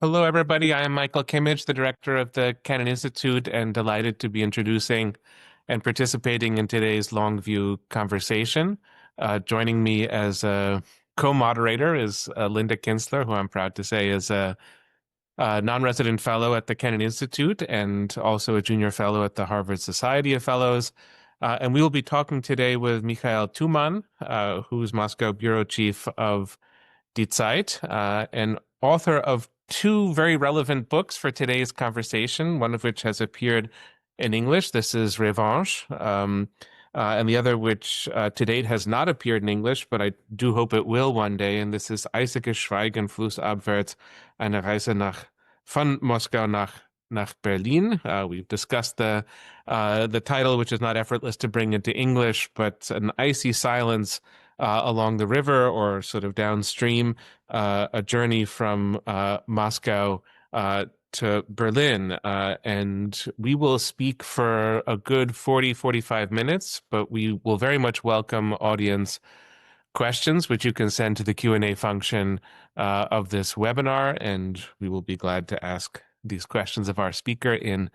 Hello, everybody. I am Michael Kimmage, the director of the Kennan Institute, and delighted to be introducing and participating in today's Longview conversation. Joining me as a co-moderator is Linda Kinstler, who I'm proud to say is a non-resident fellow at the Kennan Institute and also a junior fellow at the Harvard Society of Fellows. And we will be talking today with Michael Thumann, who's Moscow bureau chief of Die Zeit, and author of two very relevant books for today's conversation, one of which has appeared in English. This is Revanche, and the other which to date has not appeared in English, but I do hope it will one day. And this is Eisiges Schweigen flussabwärts, eine Reise von Moskau nach Berlin. We've discussed the title, which is not effortless to bring into English, but an icy silence along the river or sort of downstream, a journey from Moscow to Berlin. And we will speak for a good 45 minutes, but we will very much welcome audience questions, which you can send to the Q&A function of this webinar, and we will be glad to ask these questions of our speaker in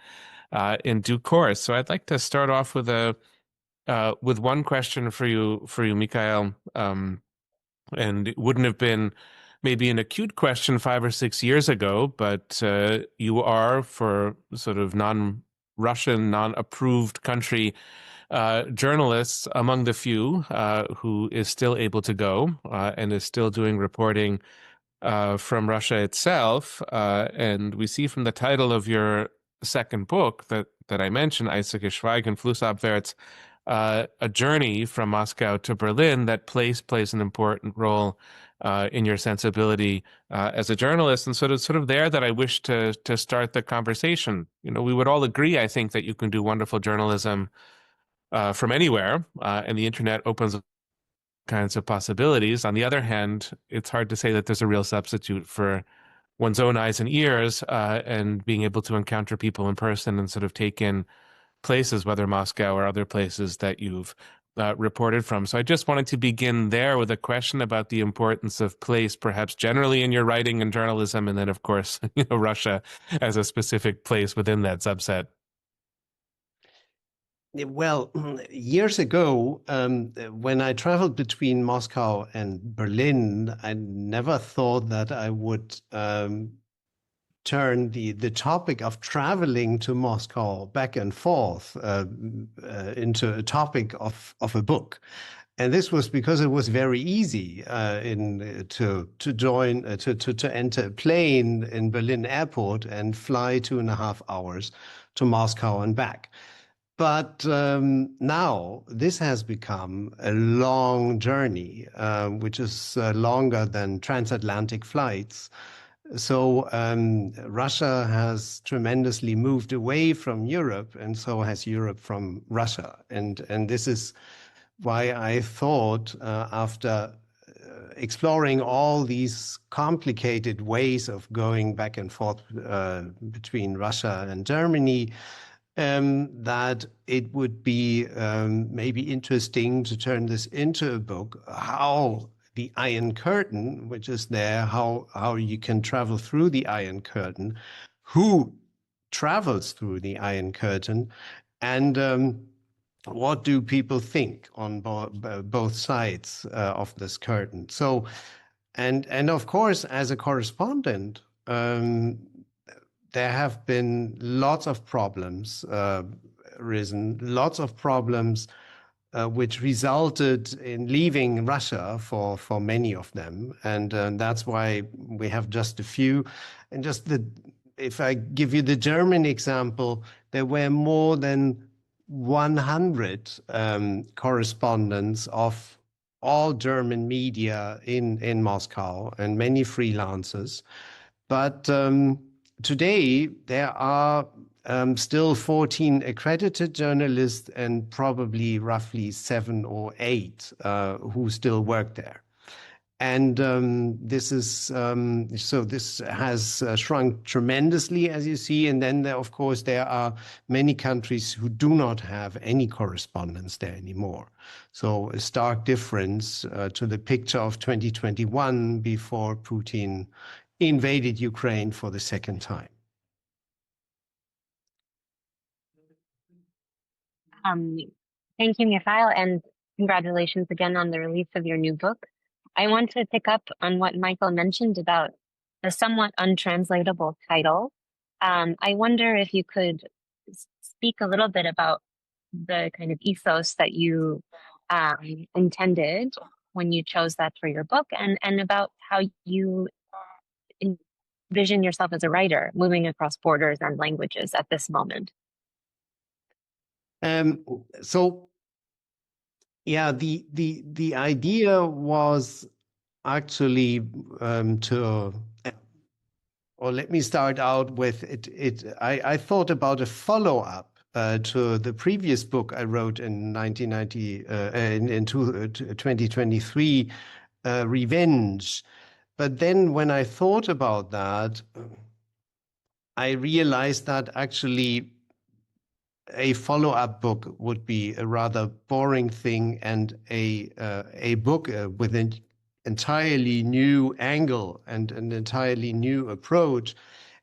due course. So I'd like to start off with one question for you, Mikhail. And it wouldn't have been maybe an acute question 5 or 6 years ago, but you are, for sort of non-Russian, non-approved country journalists, among the few who is still able to go and is still doing reporting from Russia itself. And we see from the title of your second book that I mentioned, Eisiges Schweigen flussabwärts, a journey from Moscow to Berlin, that place plays an important role in your sensibility as a journalist, and sort of there that I wish to start the conversation. You know, we would all agree, I think, that you can do wonderful journalism from anywhere, and the internet opens up kinds of possibilities. On the other hand, it's hard to say that there's a real substitute for one's own eyes and ears and being able to encounter people in person and sort of take in places, whether Moscow or other places that you've reported from. So I just wanted to begin there with a question about the importance of place, perhaps generally in your writing and journalism, and then, of course, Russia as a specific place within that subset. Well, years ago, when I traveled between Moscow and Berlin, I never thought that I would turn the topic of traveling to Moscow back and forth into a topic of a book. And this was because it was very easy to enter a plane in Berlin airport and fly 2.5 hours to Moscow and back. But now this has become a long journey, which is longer than transatlantic flights. So Russia has tremendously moved away from Europe, and so has Europe from Russia. And this is why I thought, after exploring all these complicated ways of going back and forth between Russia and Germany, that it would be maybe interesting to turn this into a book, how the Iron Curtain, which is there, how you can travel through the Iron Curtain, who travels through the Iron Curtain, and what do people think on both sides of this curtain. So, and of course, as a correspondent, there have been lots of problems risen, lots of problems which resulted in leaving Russia for many of them. And that's why we have just a few. And if I give you the German example, there were more than 100 correspondents of all German media in Moscow and many freelancers. But today, there are still 14 accredited journalists and probably roughly 7 or 8 who still work there. And this has shrunk tremendously, as you see. And then, of course, there are many countries who do not have any correspondents there anymore. So a stark difference to the picture of 2021 before Putin invaded Ukraine for the second time. Thank you, Mikhail, and congratulations again on the release of your new book. I want to pick up on what Michael mentioned about the somewhat untranslatable title. I wonder if you could speak a little bit about the kind of ethos that you intended when you chose that for your book, and about how you envision yourself as a writer moving across borders and languages at this moment. So yeah, the idea was actually or let me start out with it. I thought about a follow-up to the previous book I wrote in 2023, Revenge. But then when I thought about that, I realized that actually a follow-up book would be a rather boring thing, and a book with an entirely new angle and an entirely new approach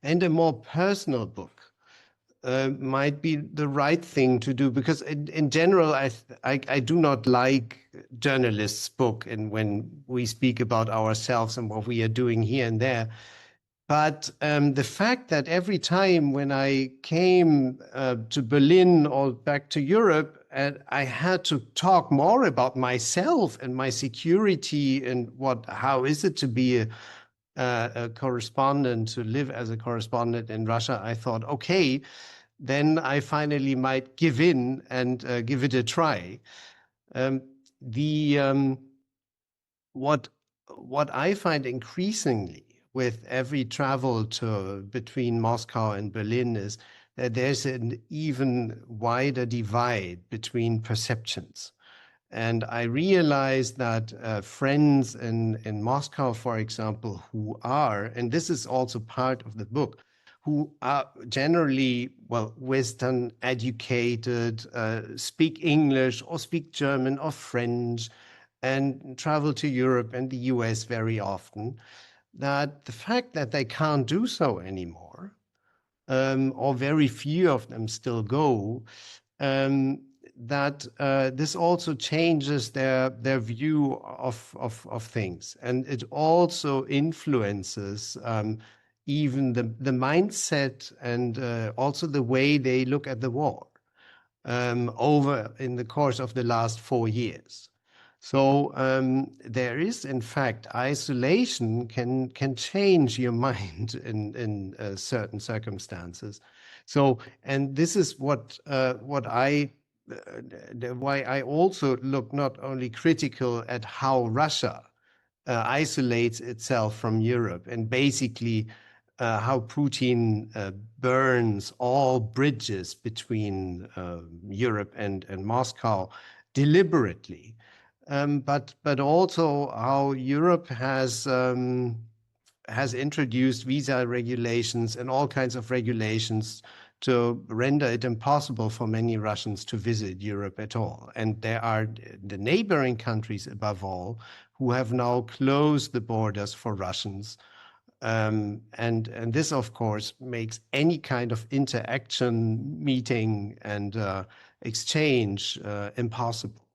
and a more personal book might be the right thing to do, because in general, I do not like journalists' book and when we speak about ourselves and what we are doing here and there. But the fact that every time when I came to Berlin or back to Europe, I had to talk more about myself and my security and how is it to be a correspondent, to live as a correspondent in Russia, I thought, okay, then I finally might give in and give it a try. What I find increasingly with every travel between Moscow and Berlin is that there's an even wider divide between perceptions. And I realized that friends in Moscow, for example, who are, and this is also part of the book, who are generally, well, Western educated, speak English or speak German or French, and travel to Europe and the US very often, that the fact that they can't do so anymore, or very few of them still go, that this also changes their view of things. And it also influences even the mindset and also the way they look at the war over in the course of the last 4 years. So there is, in fact, isolation can change your mind in certain circumstances. So, and this is what why I also look not only critical at how Russia isolates itself from Europe and basically how Putin burns all bridges between Europe and Moscow deliberately. But also how Europe has introduced visa regulations and all kinds of regulations to render it impossible for many Russians to visit Europe at all. And there are the neighboring countries, above all, who have now closed the borders for Russians. And this, of course, makes any kind of interaction, meeting, and exchange impossible.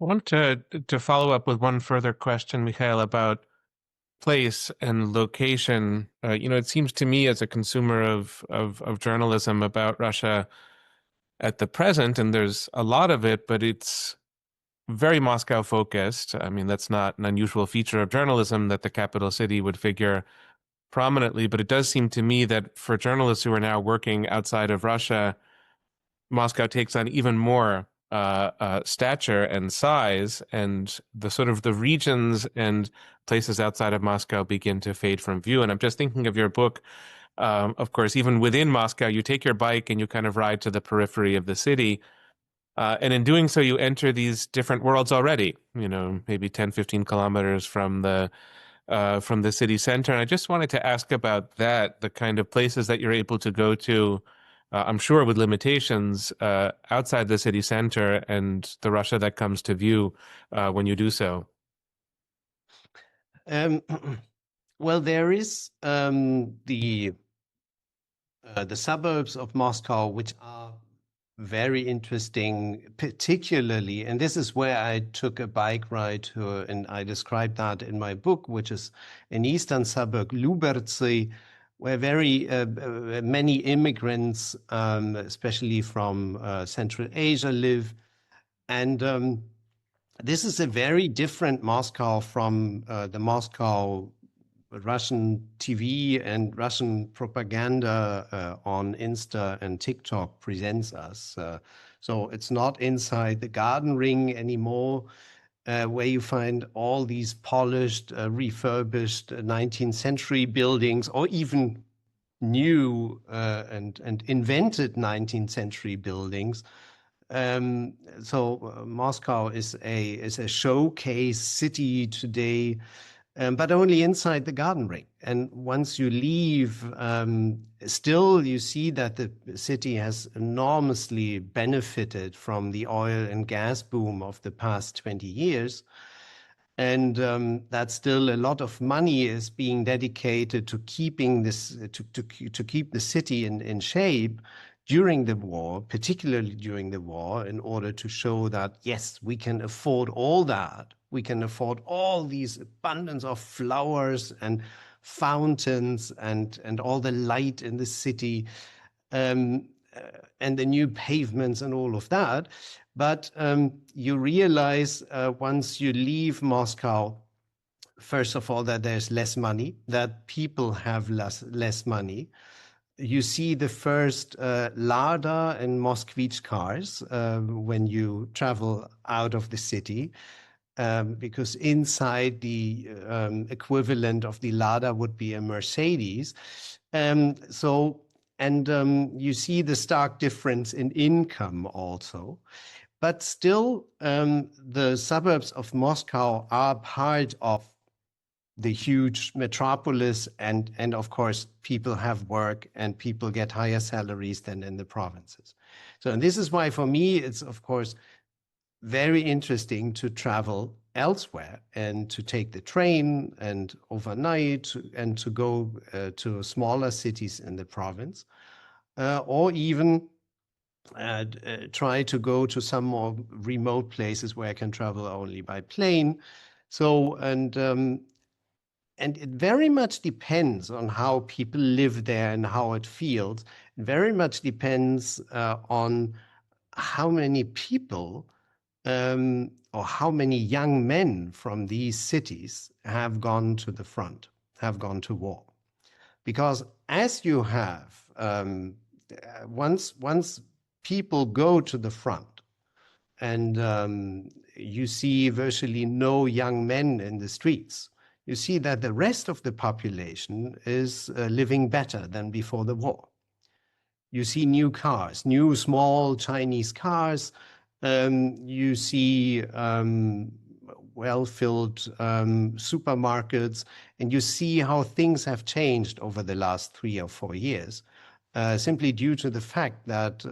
I want to follow up with one further question, Mikhail, about place and location. It seems to me as a consumer of journalism about Russia at the present, and there's a lot of it, but it's very Moscow focused. I mean, that's not an unusual feature of journalism that the capital city would figure prominently, but it does seem to me that for journalists who are now working outside of Russia, Moscow takes on even more stature and size, and the sort of the regions and places outside of Moscow begin to fade from view. And I'm just thinking of your book. Of course, even within Moscow, you take your bike and you kind of ride to the periphery of the city. And in doing so, you enter these different worlds already, maybe 10, 15 kilometers from the city center. And I just wanted to ask about that, the kind of places that you're able to go to, I'm sure with limitations, outside the city center, and the Russia that comes to view when you do so. Um, well, there is the suburbs of Moscow, which are very interesting, particularly, and this is where I took a bike ride to, and I described that in my book, which is an eastern suburb, Lubertsy, where very many immigrants, especially from Central Asia, live. And this is a very different Moscow from the Moscow Russian TV and Russian propaganda on Insta and TikTok presents us. So it's not inside the garden ring anymore, where you find all these polished, refurbished 19th century buildings, or even new and invented 19th century buildings. So Moscow is a showcase city today, but only inside the garden ring. And once you leave, still you see that the city has enormously benefited from the oil and gas boom of the past 20 years. And that still a lot of money is being dedicated to keeping this, to keep the city in shape during the war, particularly during the war, in order to show that, yes, we can afford all that. We can afford all these abundance of flowers and fountains and all the light in the city, and the new pavements and all of that. But you realize once you leave Moscow, first of all, that there's less money, that people have less money. You see the first Lada and Moskvich cars when you travel out of the city, because inside the equivalent of the Lada would be a Mercedes. You see the stark difference in income also. But still, the suburbs of Moscow are part of the huge metropolis, and of course, people have work and people get higher salaries than in the provinces. So, and this is why, for me, it's of course very interesting to travel elsewhere and to take the train and overnight and to go to smaller cities in the province, or even try to go to some more remote places where I can travel only by plane. So, and it very much depends on how people live there and how it feels. It very much depends on how many people or how many young men from these cities have gone to the front, have gone to war. Because as you have, once people go to the front and you see virtually no young men in the streets, you see that the rest of the population is living better than before the war. You see new cars, new small Chinese cars. You see well-filled supermarkets, and you see how things have changed over the last 3 or 4 years, simply due to the fact that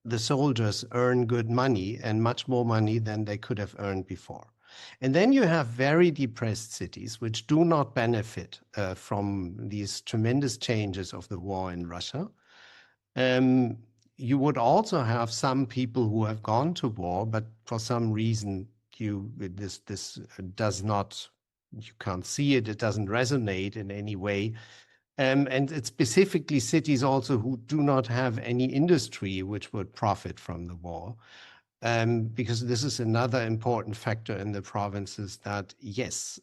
the soldiers earn good money and much more money than they could have earned before. And then you have very depressed cities which do not benefit from these tremendous changes of the war in Russia. You would also have some people who have gone to war, but for some reason this does not, you can't see it, it doesn't resonate in any way. And it's specifically cities also who do not have any industry which would profit from the war. Because this is another important factor in the provinces, that yes,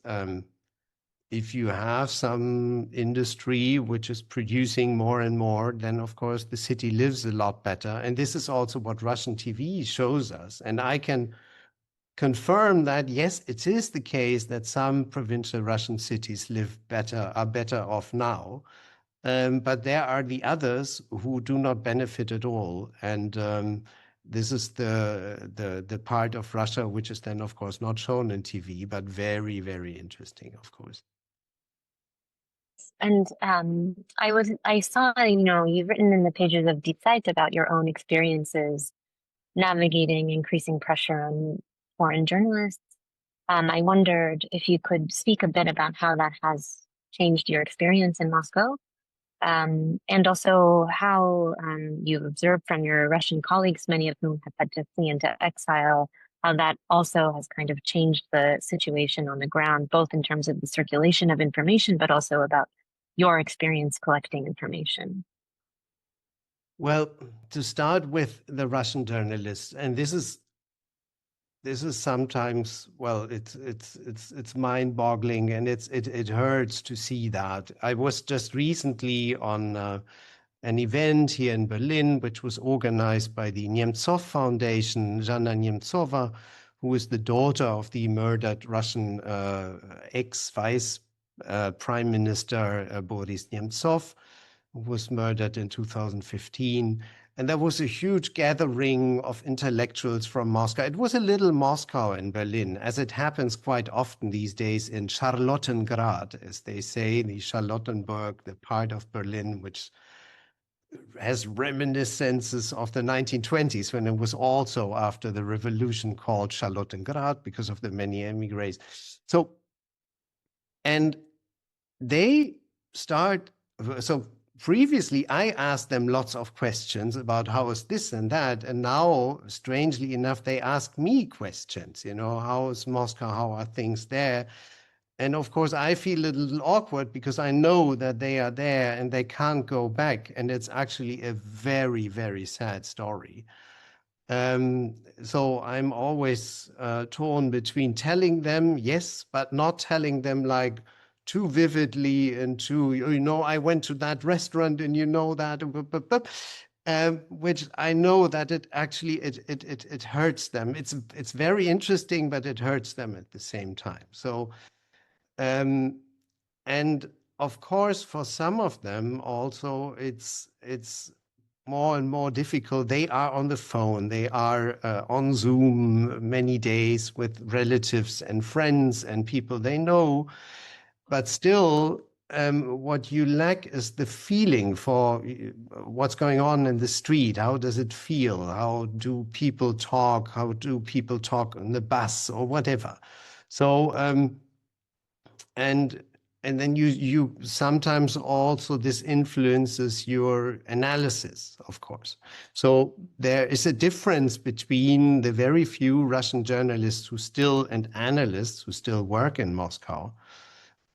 if you have some industry which is producing more and more, then of course the city lives a lot better. And this is also what Russian TV shows us. And I can confirm that, yes, it is the case that some provincial Russian cities are better off now. But there are the others who do not benefit at all. And this is the part of Russia which is then, of course, not shown in TV, but very, very interesting, of course. And I saw, you've written in the pages of Deep Sight about your own experiences navigating increasing pressure on foreign journalists, I wondered if you could speak a bit about how that has changed your experience in Moscow, and also how you've observed from your Russian colleagues, many of whom have had to flee into exile, how that also has kind of changed the situation on the ground, both in terms of the circulation of information, but also about your experience collecting information. Well, to start with the Russian journalists, and this is sometimes, well, it's mind-boggling, and it hurts to see that. I was just recently on an event here in Berlin, which was organized by the Nemtsov Foundation, Zhanna Nemtsova, who is the daughter of the murdered Russian ex-vice Prime Minister Boris Nemtsov, who was murdered in 2015. And there was a huge gathering of intellectuals from Moscow. It was a little Moscow in Berlin, as it happens quite often these days in Charlottengrad, as they say, the Charlottenburg, the part of Berlin which has reminiscences of the 1920s, when it was also after the revolution called Charlottengrad because of the many emigres. So, and they start, so previously I asked them lots of questions about how is this and that, and now, strangely enough, they ask me questions, how is Moscow, how are things there? And of course, I feel a little awkward because I know that they are there and they can't go back. And it's actually a very, very sad story. So I'm always torn between telling them, yes, but not telling them like too vividly and too, I went to that restaurant and that, which I know that it actually, it hurts them. It's very interesting, but it hurts them at the same time. So, and of course, for some of them also, it's more and more difficult. They are on the phone, they are on Zoom many days with relatives and friends and people they know, but still, what you lack is the feeling for what's going on in the street. How does it feel? How do people talk? How do people talk on the bus or whatever? So, and then you sometimes also, this influences your analysis, of course. So there is a difference between the very few Russian journalists who still, and analysts who still work in Moscow,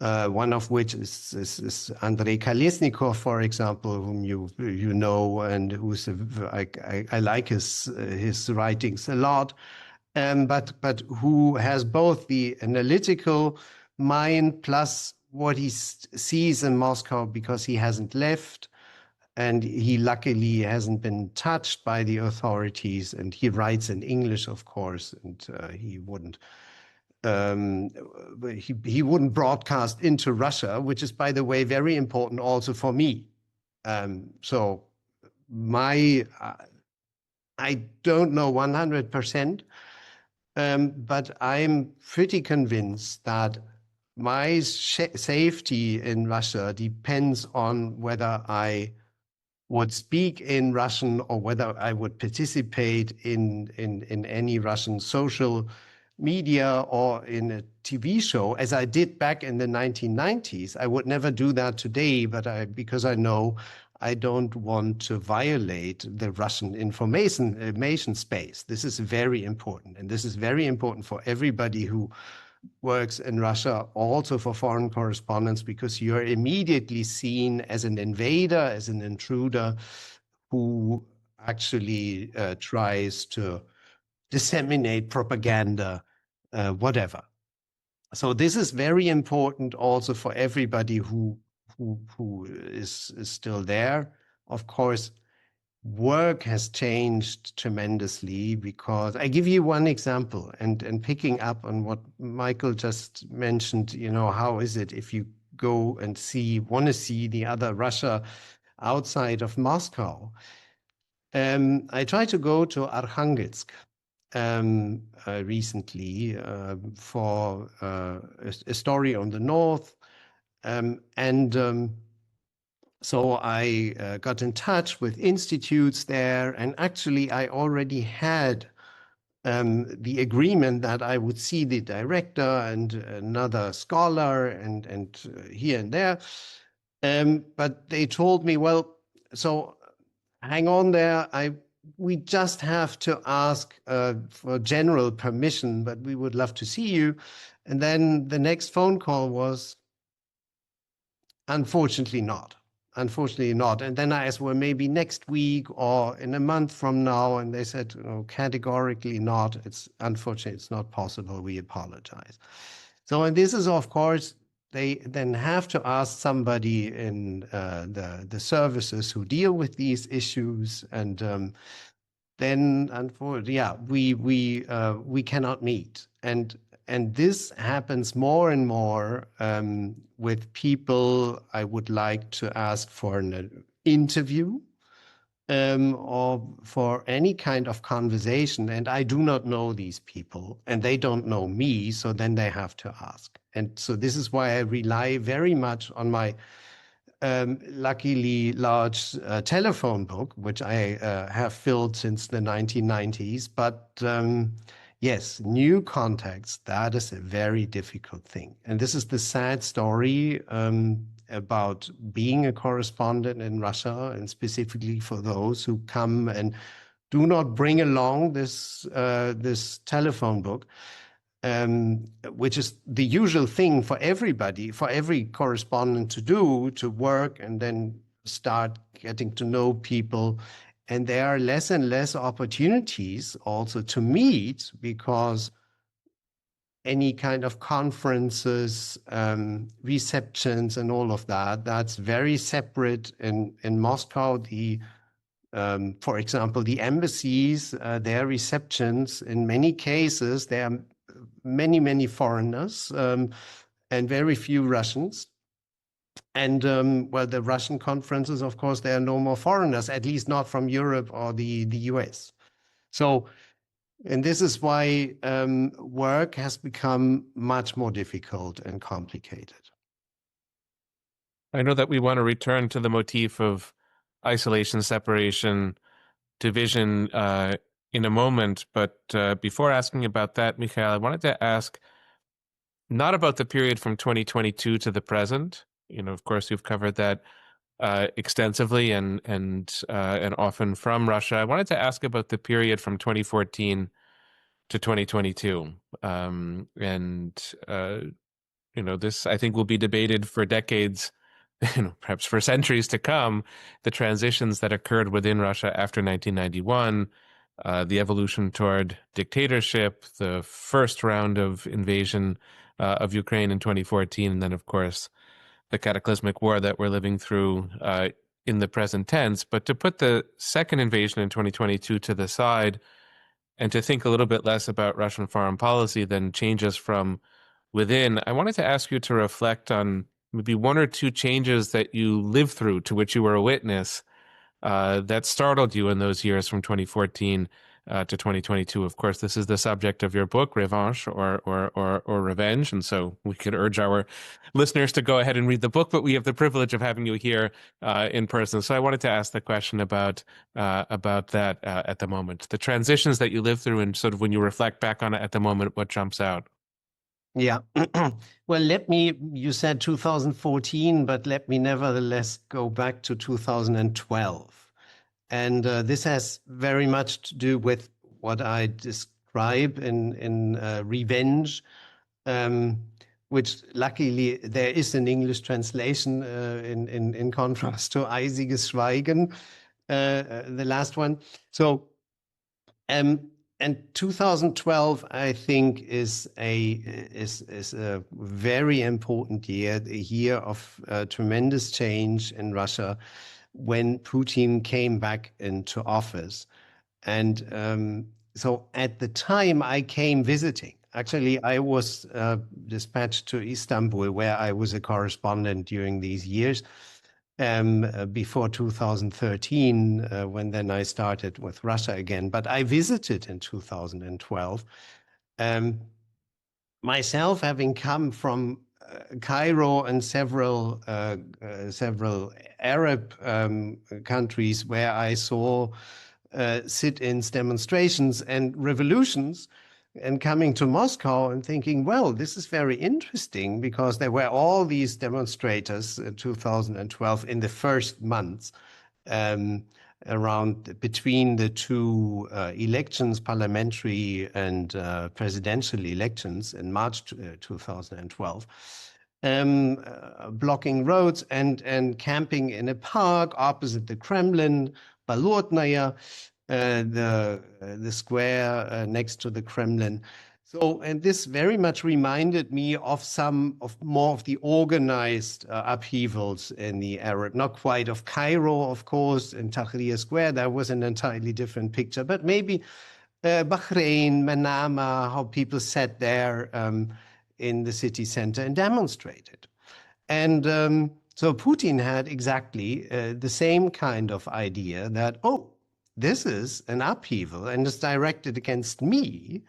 one of which is Andrei Kolesnikov, for example, whom you know, and who's I like his writings a lot, but who has both the analytical mind plus what he sees in Moscow, because he hasn't left, and he luckily hasn't been touched by the authorities, and he writes in English, of course, and he wouldn't broadcast into Russia, which is, by the way, very important also for me. So I don't know 100%, but I'm pretty convinced that my safety in Russia depends on whether I would speak in Russian or whether I would participate in any Russian social media or in a TV show, as I did back in the 1990s. I would never do that today, but because I know I don't want to violate the Russian information space. This is very important, and this is very important for everybody who works in Russia, also for foreign correspondents, because you're immediately seen as an invader, as an intruder who actually tries to disseminate propaganda, whatever. So this is very important also for everybody who is still there. Of course, work has changed tremendously, because I give you one example, and picking up on what Michael just mentioned, how is it if you go and want to see the other Russia outside of Moscow? I tried to go to Arkhangelsk recently for a story on the north, so I got in touch with institutes there, and actually I already had the agreement that I would see the director and another scholar and here and there. But they told me, well, so hang on there. We just have to ask for general permission, but we would love to see you. And then the next phone call was, unfortunately not. Unfortunately not. And then I asked, well, maybe next week or in a month from now. And they said, categorically not. It's unfortunately, it's not possible. We apologize. So, and this is, of course, they then have to ask somebody in the services who deal with these issues. And then, unfortunately, yeah, we cannot meet. And this happens more and more with people I would like to ask for an interview or for any kind of conversation. And I do not know these people and they don't know me. So then they have to ask. And so this is why I rely very much on my luckily large telephone book, which I have filled since the 1990s. But yes, new contacts, that is a very difficult thing. And this is the sad story about being a correspondent in Russia, and specifically for those who come and do not bring along this telephone book. Which is the usual thing for everybody, for every correspondent to do, to work and then start getting to know people. And there are less and less opportunities also to meet, because any kind of conferences, receptions and all of that, that's very separate in Moscow. For example, the embassies, their receptions, in many cases, they are many foreigners and very few Russians. And well, the Russian conferences, of course, there are no more foreigners, at least not from Europe or the US. So, and this is why work has become much more difficult and complicated. I know that we want to return to the motif of isolation, separation, division in a moment, but before asking about that, Michael, I wanted to ask not about the period from 2022 to the present. Of course, you've covered that extensively and often from Russia. I wanted to ask about the period from 2014 to 2022, this I think will be debated for decades, perhaps for centuries to come. The transitions that occurred within Russia after 1991. The evolution toward dictatorship, the first round of invasion of Ukraine in 2014, and then, of course, the cataclysmic war that we're living through in the present tense. But to put the second invasion in 2022 to the side and to think a little bit less about Russian foreign policy than changes from within, I wanted to ask you to reflect on maybe one or two changes that you lived through, to which you were a witness, that startled you in those years from 2014 to 2022. Of course, this is the subject of your book, Revanche or Revenge, and so we could urge our listeners to go ahead and read the book, but we have the privilege of having you here in person. So I wanted to ask the question about that at the moment, the transitions that you lived through, and sort of when you reflect back on it at the moment, what jumps out? Yeah. Well, you said 2014, but let me nevertheless go back to 2012. And this has very much to do with what I describe in Revenge, which luckily there is an English translation in contrast to Eisiges Schweigen, the last one. So, and 2012, I think, is a very important year, a year of tremendous change in Russia when Putin came back into office. And so at the time I came visiting. Actually, I was dispatched to Istanbul, where I was a correspondent during these years. Before 2013, when then I started with Russia again. But I visited in 2012. Myself, having come from Cairo and several Arab countries where I saw sit-ins, demonstrations, and revolutions, and coming to Moscow and thinking, well, this is very interesting because there were all these demonstrators in 2012 in the first months around between the two elections, parliamentary and presidential elections in March 2012. Blocking roads and camping in a park opposite the Kremlin, Bolotnaya, the square next to the Kremlin. So, and this very much reminded me of more of the organized upheavals in the Arab, not quite of Cairo, of course, in Tahrir Square. That was an entirely different picture, but maybe Bahrain, Manama, how people sat there in the city center and demonstrated. And so Putin had exactly the same kind of idea that, oh, this is an upheaval and it's directed against me.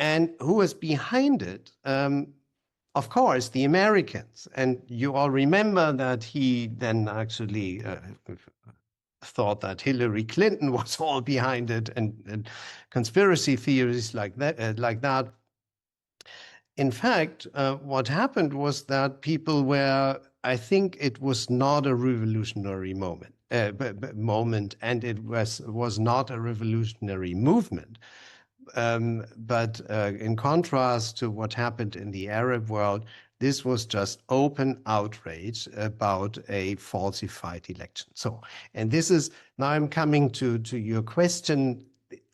And who is behind it? Of course, the Americans. And you all remember that he then actually thought that Hillary Clinton was all behind it, and conspiracy theories like that. In fact, what happened was that people were, I think it was not a revolutionary moment, and it was not a revolutionary movement. But in contrast to what happened in the Arab world, this was just open outrage about a falsified election. So, and this is, now I'm coming to your question.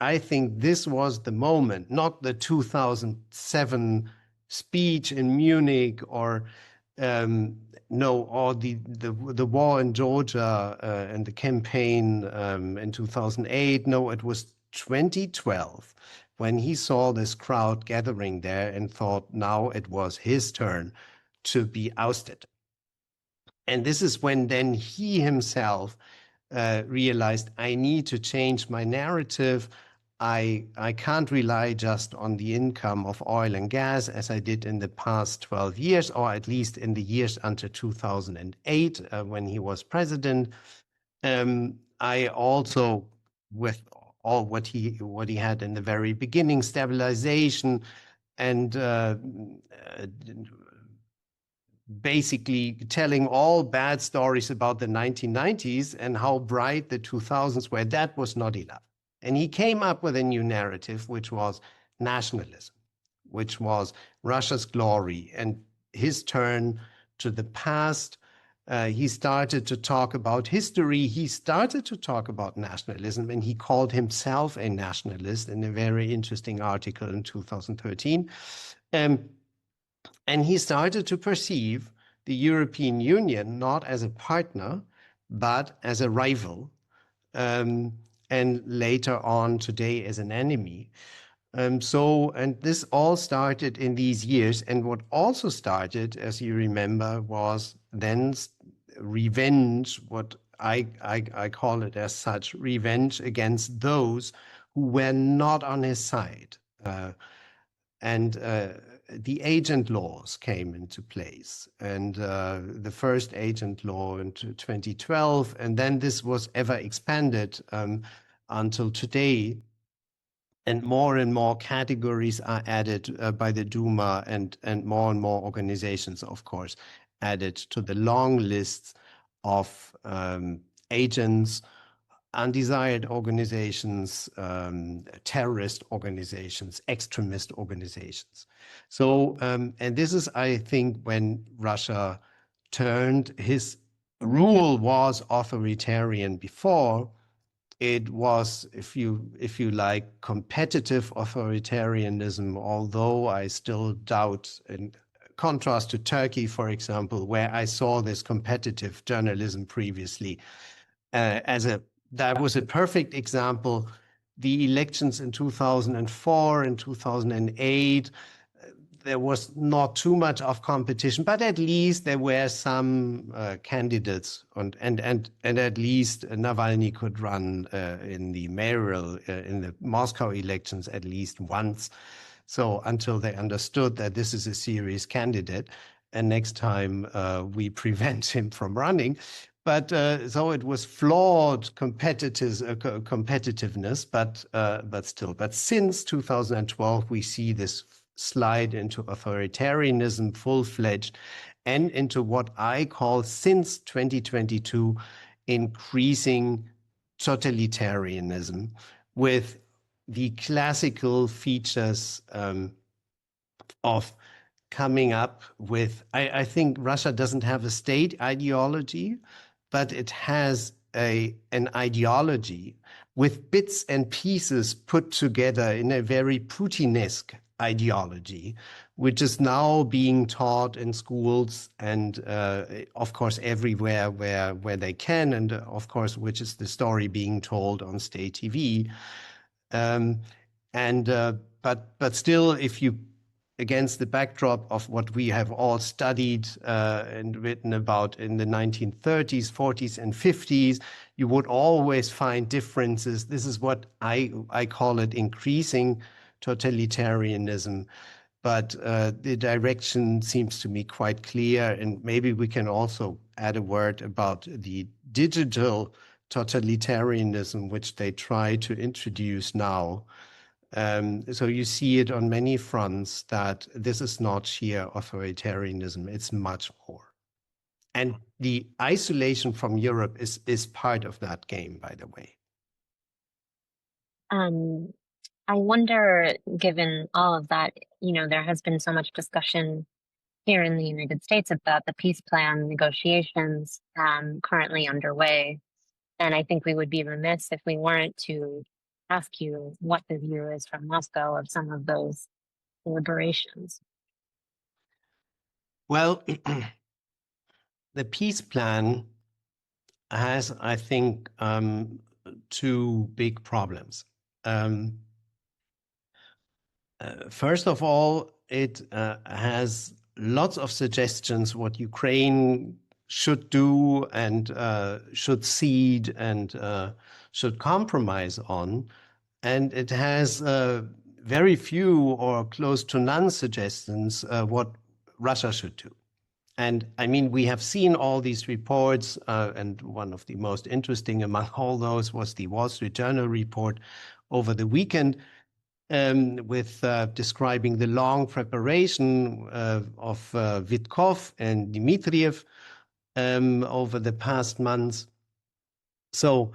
I think this was the moment, not the 2007 speech in Munich or or the war in Georgia and the campaign in 2008. No, it was 2012 when he saw this crowd gathering there and thought now it was his turn to be ousted. And this is when then he himself realized, I need to change my narrative. I can't rely just on the income of oil and gas as I did in the past 12 years, or at least in the years until 2008 when he was president. I also, with all what he had in the very beginning, stabilization and basically telling all bad stories about the 1990s and how bright the 2000s were, that was not enough. And he came up with a new narrative, which was nationalism, which was Russia's glory and his turn to the past. He started to talk about history. He started to talk about nationalism, and he called himself a nationalist in a very interesting article in 2013. And he started to perceive the European Union not as a partner, but as a rival, and later on today as an enemy. And this all started in these years. And what also started, as you remember, was then revenge, what I call it as such, revenge against those who were not on his side. The agent laws came into place, and the first agent law in 2012, and then this was ever expanded until today. And more categories are added by the Duma, and more organizations, of course, added to the long lists of agents, undesired organizations, terrorist organizations, extremist organizations. So, and this is, I think, when Russia turned, his rule was authoritarian before. It was, if you like, competitive authoritarianism, although I still doubt, in contrast to Turkey, for example, where I saw this competitive journalism previously, that was a perfect example. The elections in 2004 and 2008, there was not too much of competition, but at least there were some candidates, and at least Navalny could run in the mayoral, in the Moscow elections at least once. So until they understood that this is a serious candidate. and next time we prevent him from running. But so it was flawed competitiveness, but still. But since 2012, we see this slide into authoritarianism full-fledged, and into what I call, since 2022, increasing totalitarianism, with the classical features of coming up with, I think Russia doesn't have a state ideology, but it has an ideology with bits and pieces put together in a very Putinesque ideology, which is now being taught in schools and, of course, everywhere where they can, and of course, which is the story being told on state TV. But still, if you, against the backdrop of what we have all studied and written about in the 1930s, 40s, and 50s, you would always find differences. This is what I call it, increasing totalitarianism. But the direction seems to me quite clear. And maybe we can also add a word about the digital totalitarianism, which they try to introduce now. So you see it on many fronts that this is not sheer authoritarianism, it's much more. And the isolation from Europe is part of that game, by the way. I wonder, given all of that, there has been so much discussion here in the United States about the peace plan negotiations currently underway. And I think we would be remiss if we weren't to ask you what the view is from Moscow of some of those deliberations. Well, the peace plan has, I think, two big problems. First of all, it has lots of suggestions what Ukraine should do and should cede and should compromise on. And it has very few or close to none suggestions what Russia should do. And I mean, we have seen all these reports, and one of the most interesting among all those was the Wall Street Journal report over the weekend, with describing the long preparation of Witkov and Dmitriev over the past months. So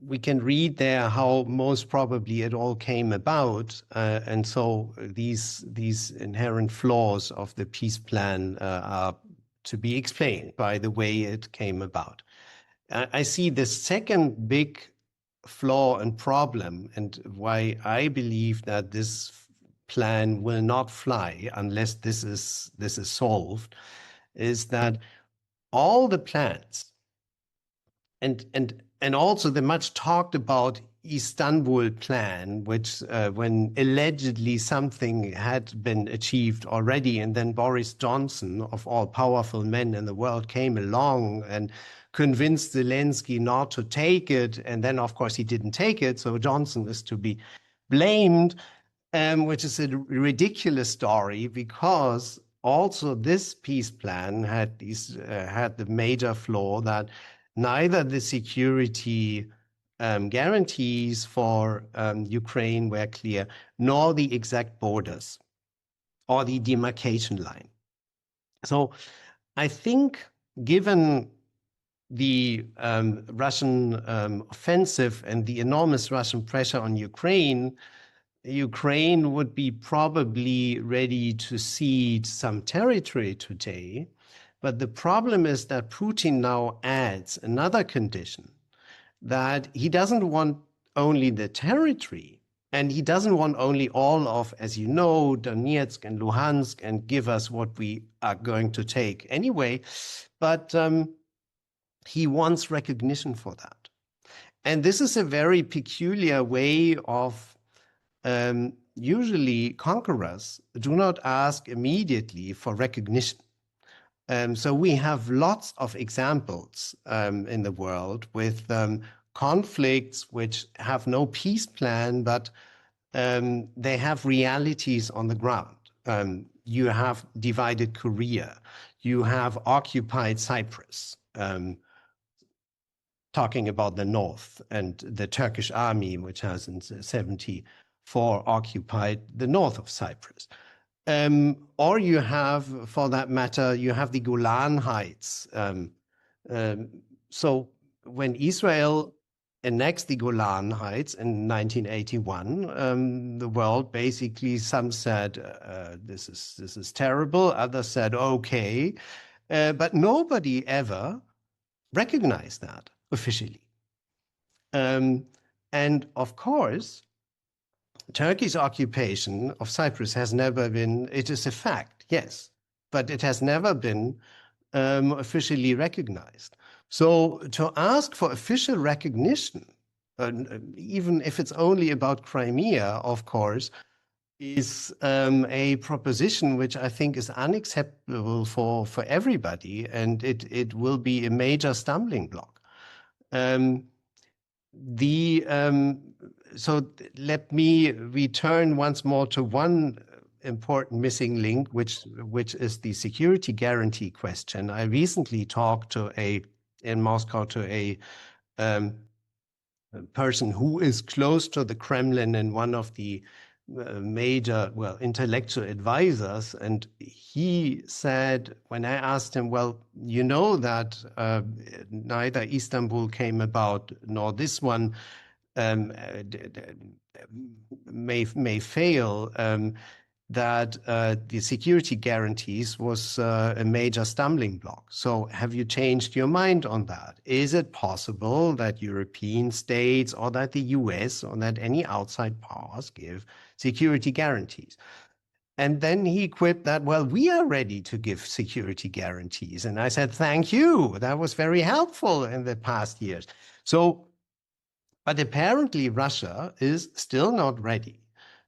we can read there how most probably it all came about, and so these inherent flaws of the peace plan are to be explained by the way it came about. I see the second big flaw and problem, and why I believe that this plan will not fly unless this is solved, is that all the plans and also the much talked about Istanbul plan, which when allegedly something had been achieved already, and then Boris Johnson, of all powerful men in the world, came along and convinced Zelensky not to take it. And then, of course, he didn't take it. So Johnson is to be blamed, which is a ridiculous story, because also this peace plan had the major flaw that neither the security guarantees for Ukraine were clear, nor the exact borders or the demarcation line. So I think, given the Russian offensive and the enormous Russian pressure on Ukraine, Ukraine would be probably ready to cede some territory today. But the problem is that Putin now adds another condition, that he doesn't want only the territory, and he doesn't want only all of, as you know, Donetsk and Luhansk, and give us what we are going to take anyway, but he wants recognition for that. And this is a very peculiar way of usually conquerors do not ask immediately for recognition. So we have lots of examples in the world with conflicts which have no peace plan, but they have realities on the ground. you have divided Korea, you have occupied Cyprus, talking about the north, and the Turkish army, which has in 74 occupied the north of Cyprus. Or you have, for that matter, you have the Golan Heights. So when Israel annexed the Golan Heights in 1981, the world basically, some said this is terrible, others said okay, but nobody ever recognized that officially. And of course, Turkey's occupation of Cyprus has never been, it is a fact, yes, but it has never been officially recognized. So to ask for official recognition, even if it's only about Crimea, of course, is a proposition which I think is unacceptable for everybody, and it will be a major stumbling block. So let me return once more to one important missing link, which is the security guarantee question. I recently talked in Moscow to a person who is close to the Kremlin and one of the major, intellectual advisors. And he said, when I asked him, well, you know that neither Istanbul came about nor this one may fail, that the security guarantees was a major stumbling block. So have you changed your mind on that? Is it possible that European states or that the US or that any outside powers give security guarantees? And then he quipped that, well, we are ready to give security guarantees. And I said, thank you. That was very helpful in the past years. But apparently Russia is still not ready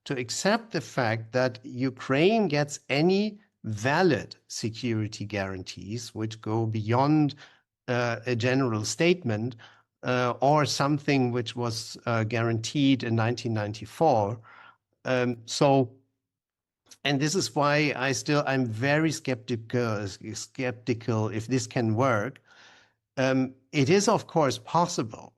to accept the fact that Ukraine gets any valid security guarantees which go beyond a general statement or something which was guaranteed in 1994. And this is why I'm very skeptical if this can work. It is, of course, possible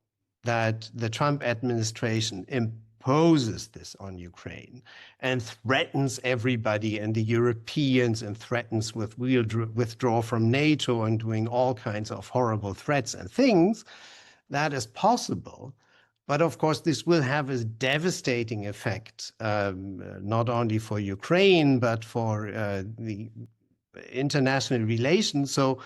that the Trump administration imposes this on Ukraine and threatens everybody and the Europeans and threatens with withdraw from NATO and doing all kinds of horrible threats and things. That is possible. But of course, this will have a devastating effect, not only for Ukraine, but for the international relations. So,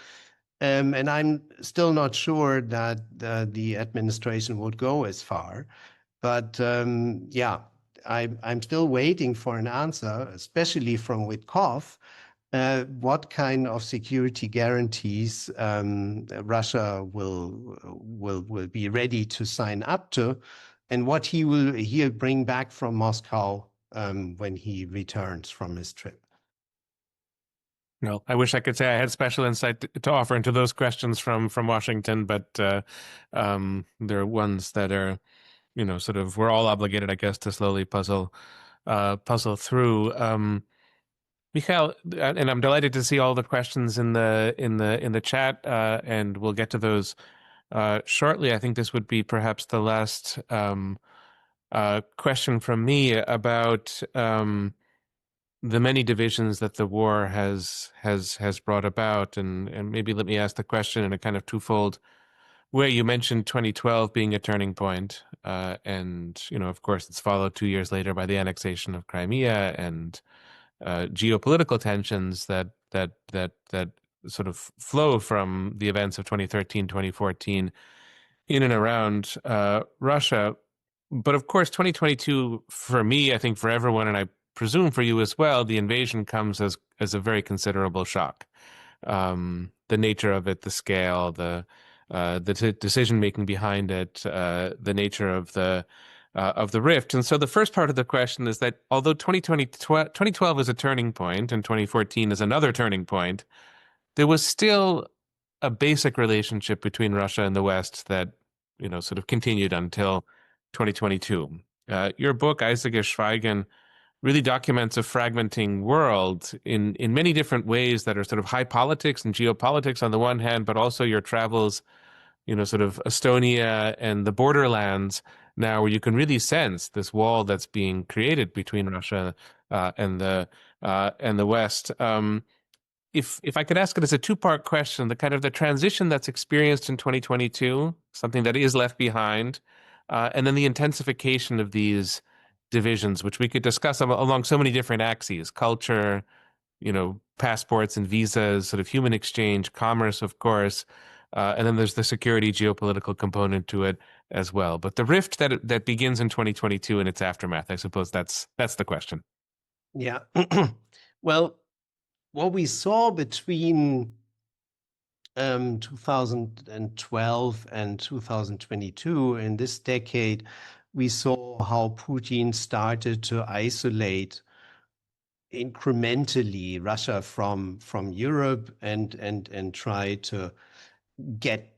and I'm still not sure that the administration would go as far. But yeah, I'm still waiting for an answer, especially from Witkoff, what kind of security guarantees Russia will be ready to sign up to, and what he'll bring back from Moscow when he returns from his trip. Well, I wish I could say I had special insight to offer into those questions from Washington, but there are ones that are, sort of, we're all obligated, I guess, to slowly puzzle through. Mikhail, and I'm delighted to see all the questions in the chat, and we'll get to those shortly. I think this would be perhaps the last question from me about the many divisions that the war has brought about, and maybe let me ask the question in a kind of twofold way. You mentioned 2012 being a turning point, and of course, it's followed 2 years later by the annexation of Crimea and geopolitical tensions that sort of flow from the events of 2013, 2014 in and around Russia. But of course, 2022 for me, I think for everyone, and I presume for you as well, the invasion comes as a very considerable shock. The nature of it, the scale, the decision making behind it, the nature of the rift. And so the first part of the question is that although 2012 is a turning point and 2014 is another turning point, there was still a basic relationship between Russia and the West that sort of continued until 2022. Your book, Eisiges Schweigen really documents a fragmenting world in many different ways that are sort of high politics and geopolitics on the one hand, but also your travels, sort of Estonia and the borderlands now, where you can really sense this wall that's being created between Russia and the West. If I could ask it as a two-part question, the kind of the transition that's experienced in 2022, something that is left behind, and then the intensification of these divisions, which we could discuss along so many different axes: culture, passports and visas, sort of human exchange, commerce, of course, and then there's the security geopolitical component to it as well. But the rift that begins in 2022 and its aftermath, I suppose that's the question. Yeah. Well, what we saw between 2012 and 2022 in this decade, we saw how Putin started to isolate incrementally Russia from Europe and try to get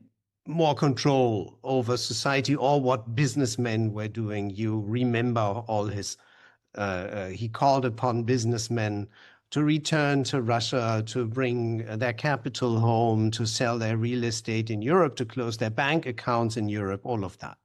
more control over society or what businessmen were doing. You remember all his he called upon businessmen to return to Russia, to bring their capital home, to sell their real estate in Europe, to close their bank accounts in Europe, all of that.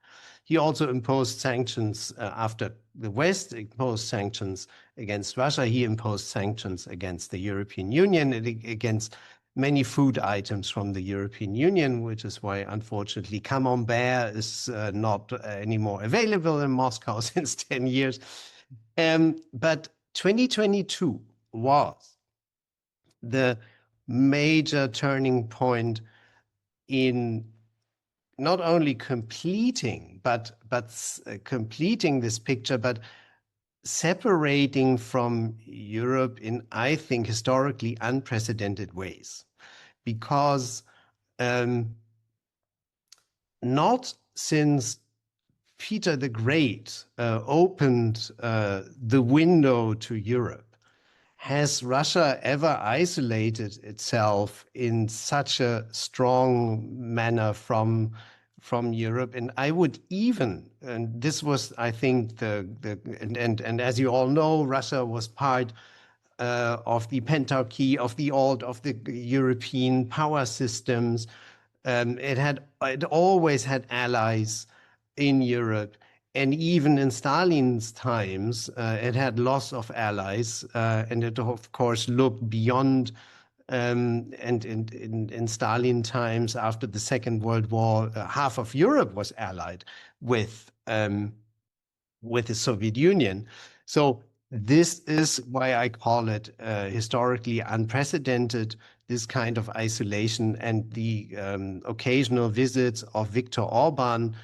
He also imposed sanctions after the West imposed sanctions against Russia. He imposed sanctions against the European Union and against many food items from the European Union, which is why, unfortunately, Camembert is not anymore available in Moscow since 10 years. But 2022 was the major turning point in not only completing this picture, but separating from Europe in, I think, historically unprecedented ways. Because not since Peter the Great opened the window to Europe has Russia ever isolated itself in such a strong manner from Europe. And I would even, and this was, I think, and as you all know, Russia was part of the pentarchy of the European power systems. It always had allies in Europe. And even in Stalin's times, it had loss of allies, and it, of course, looked beyond. And in Stalin times, after the Second World War, half of Europe was allied with the Soviet Union. So this is why I call it historically unprecedented, this kind of isolation, and the occasional visits of Viktor Orban,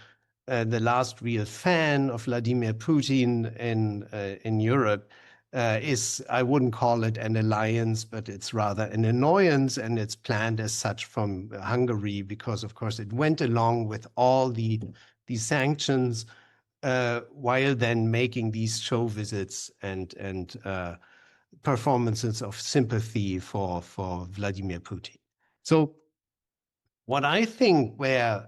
the last real fan of Vladimir Putin in Europe, is, I wouldn't call it an alliance, but it's rather an annoyance, and it's planned as such from Hungary because, of course, it went along with all the sanctions while then making these show visits and performances of sympathy for Vladimir Putin. So what I think where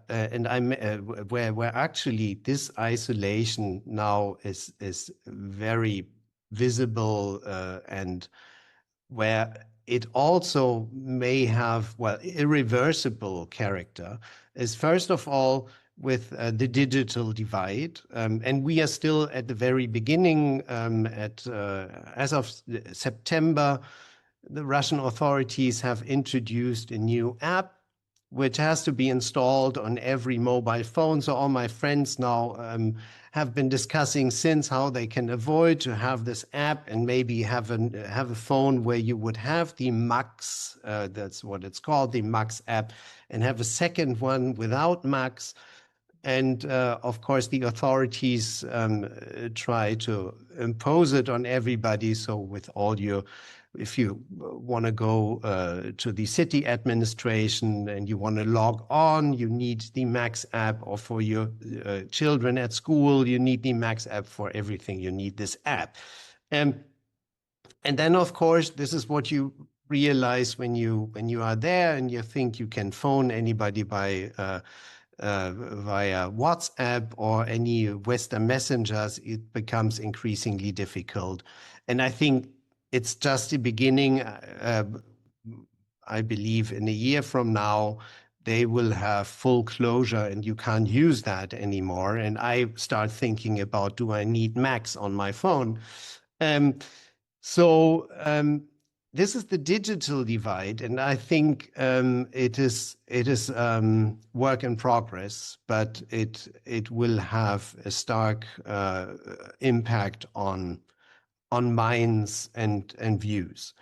actually this isolation now is very visible and where it also may have, well, irreversible character is, first of all, with the digital divide. And we are still at the very beginning. As of September, the Russian authorities have introduced a new app which has to be installed on every mobile phone. So all my friends now have been discussing since how they can avoid to have this app and maybe have a phone where you would have the Max, that's what it's called, the Max app, and have a second one without Max. And of course, the authorities try to impose it on everybody. So with all your, if you want to go to the city administration and you want to log on, you need the Max app, or for your children at school, you need the Max app. For everything, you need this app. And then, of course, this is what you realize when you are there and you think you can phone anybody by via WhatsApp or any Western messengers, it becomes increasingly difficult. And I think it's just the beginning. I believe in a year from now, they will have full closure and you can't use that anymore. And I start thinking about, do I need Macs on my phone? So this is the digital divide, and I think it is work in progress, but it will have a stark impact on minds and views.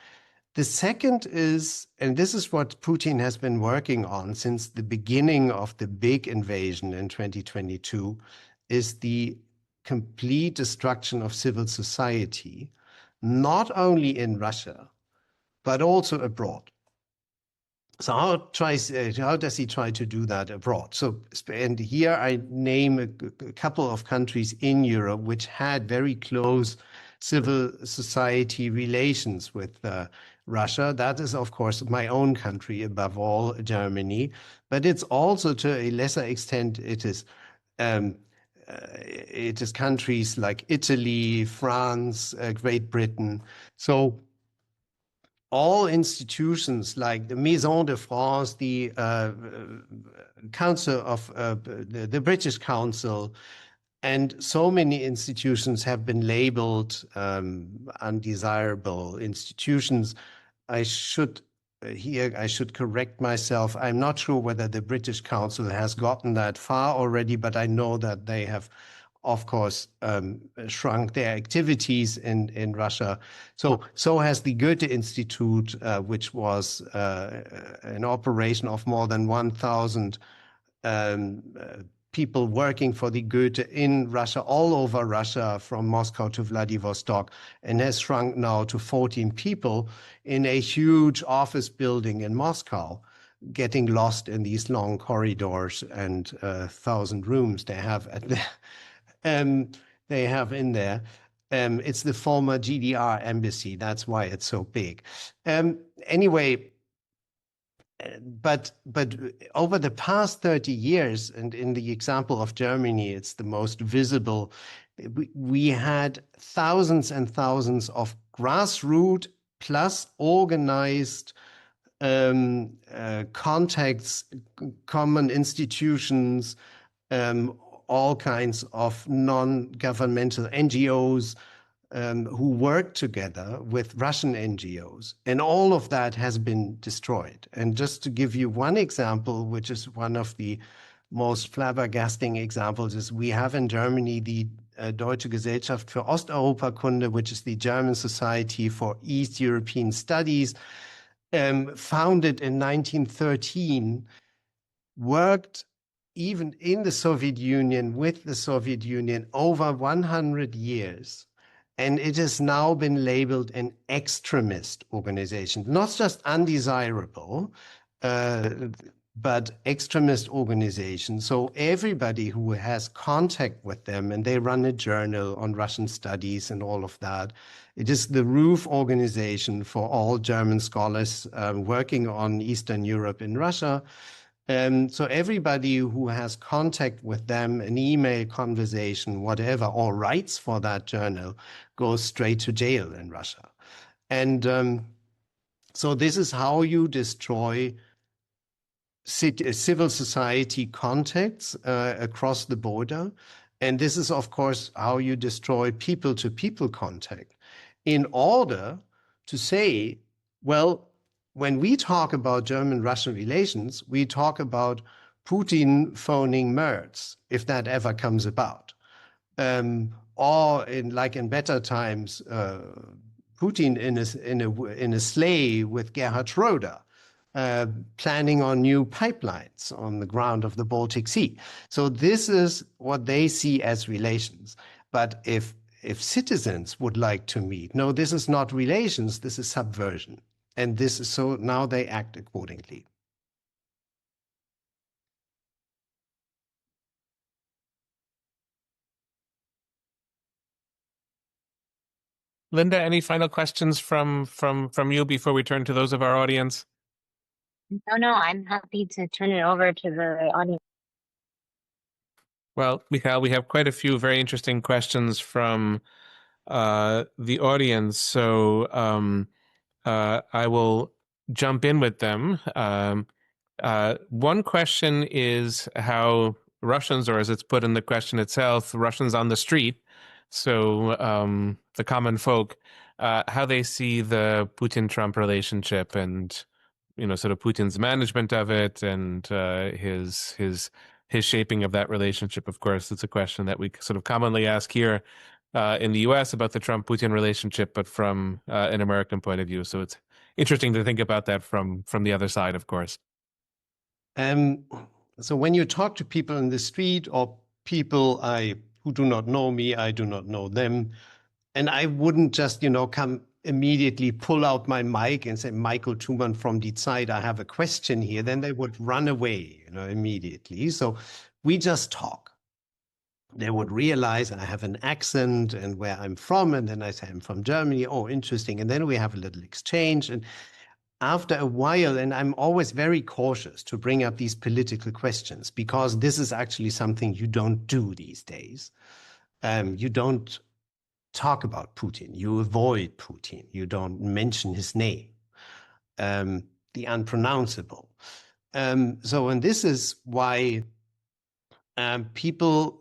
The second is, and this is what Putin has been working on since the beginning of the big invasion in 2022, is the complete destruction of civil society, not only in Russia, but also abroad. So how does he try to do that abroad? So, and here I name a couple of countries in Europe which had very close civil society relations with Russia. That is, of course, my own country, above all, Germany. But it's also, to a lesser extent, it is countries like Italy, France, Great Britain. So all institutions like the Maison de France, the Council of the British Council, and so many institutions have been labeled undesirable institutions. I should correct myself. I'm not sure whether the British Council has gotten that far already, but I know that they have, of course, shrunk their activities in Russia. So has the Goethe Institute, which was an operation of more than 1,000 people working for the Goethe in Russia, all over Russia, from Moscow to Vladivostok, and has shrunk now to 14 people in a huge office building in Moscow, getting lost in these long corridors and 1,000 rooms they have in there. It's the former GDR embassy. That's why it's so big. Anyway, but over the past 30 years, and in the example of Germany, it's the most visible, we had thousands and thousands of grassroots plus organized contacts, common institutions, all kinds of non-governmental NGOs who work together with Russian NGOs. And all of that has been destroyed. And just to give you one example, which is one of the most flabbergasting examples, is we have in Germany the Deutsche Gesellschaft für Osteuropakunde, which is the German Society for East European Studies, founded in 1913, worked even in the Soviet Union, with the Soviet Union, over 100 years. And it has now been labeled an extremist organization, not just undesirable, but extremist organization. So everybody who has contact with them, and they run a journal on Russian studies and all of that, it is the roof organization for all German scholars working on Eastern Europe and Russia. So everybody who has contact with them, an email conversation, whatever, or writes for that journal, goes straight to jail in Russia. And so this is how you destroy civil society contacts across the border. And this is, of course, how you destroy people-to-people contact, in order to say, well, when we talk about German-Russian relations, we talk about Putin phoning Merz, if that ever comes about. Or in better times, Putin in a sleigh with Gerhard Schroeder, planning on new pipelines on the ground of the Baltic Sea. So this is what they see as relations. But if citizens would like to meet, no, this is not relations, this is subversion. And this is so now they act accordingly. Linda, any final questions from you before we turn to those of our audience? No, I'm happy to turn it over to the audience. Well, Michael, we have quite a few very interesting questions from the audience, so I will jump in with them. One question is how Russians, or as it's put in the question itself, Russians on the street, so the common folk, how they see the Putin-Trump relationship and, sort of Putin's management of it and his shaping of that relationship. Of course, it's a question that we sort of commonly ask here in the U.S. about the Trump-Putin relationship, but from an American point of view. So it's interesting to think about that from the other side, of course. So when you talk to people in the street or people who do not know me, I do not know them, and I wouldn't just, come immediately pull out my mic and say, Michael Thumann from Die Zeit, I have a question here, then they would run away, immediately. So we just talk. They would realize I have an accent and where I'm from, and then I say I'm from Germany. Oh, interesting. And then we have a little exchange. And after a while, and I'm always very cautious to bring up these political questions because this is actually something you don't do these days. You don't talk about Putin. You avoid Putin. You don't mention his name, the unpronounceable. And this is why people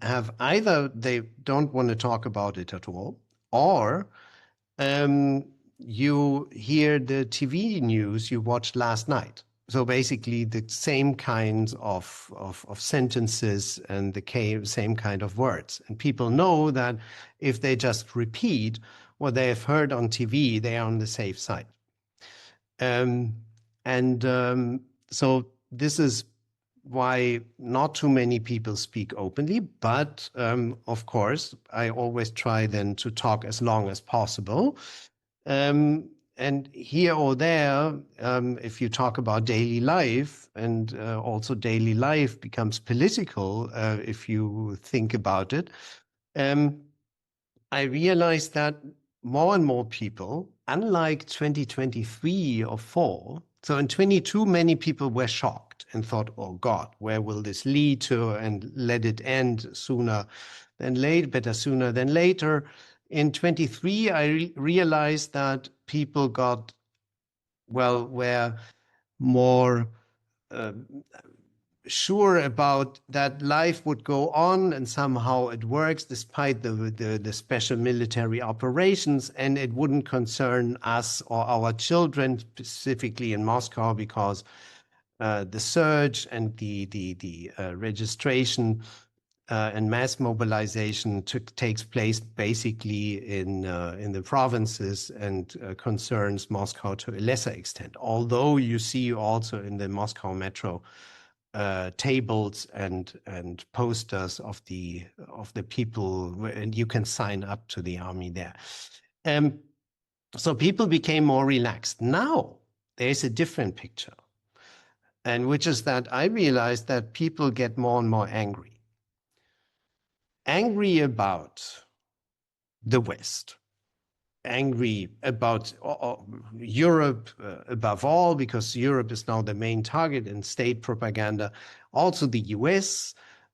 have either they don't want to talk about it at all, or you hear the TV news you watched last night. So basically the same kinds of sentences and the same kind of words. And people know that if they just repeat what they have heard on TV, they are on the safe side. So this is why not too many people speak openly, but of course, I always try then to talk as long as possible. And here or there, if you talk about daily life, and also daily life becomes political if you think about it, I realized that more and more people, unlike 2023 or 4, so in 22, many people were shocked and thought, oh God, where will this lead to? And let it end sooner than later, better sooner than later. In 23, I realized that people were more sure about that life would go on and somehow it works despite the special military operations, and it wouldn't concern us or our children, specifically in Moscow, because the surge and the registration and mass mobilization takes place basically in the provinces and concerns Moscow to a lesser extent. Although you see also in the Moscow metro tables and posters of the people, and you can sign up to the army there. So people became more relaxed. Now there's a different picture, and which is that I realized that people get more and more angry about the West, angry about Europe above all, because Europe is now the main target in state propaganda. Also the US,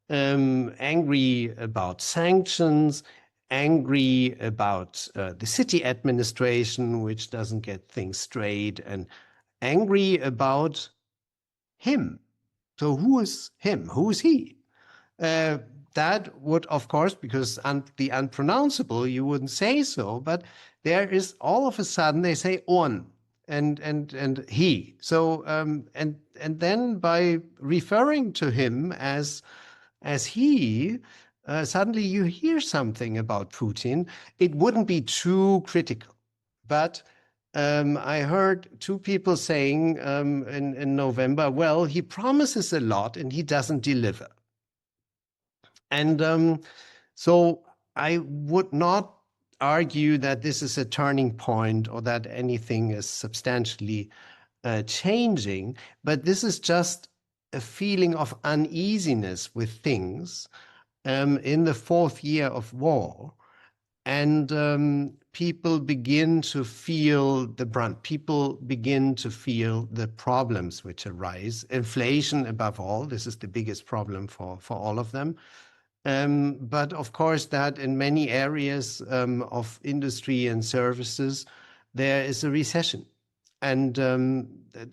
angry about sanctions, angry about the city administration, which doesn't get things straight, and angry about him. So who is him? Who is he? That would, of course, because the unpronounceable, you wouldn't say so, but there is all of a sudden they say on and he. So and then by referring to him as he, suddenly you hear something about Putin. It wouldn't be too critical, but I heard two people saying in November, well, he promises a lot and he doesn't deliver. And so I would not argue that this is a turning point or that anything is substantially changing, but this is just a feeling of uneasiness with things in the 4th year of war. And people begin to feel the brunt. People begin to feel the problems which arise. Inflation, above all, this is the biggest problem for all of them. But of course, that in many areas of industry and services, there is a recession. And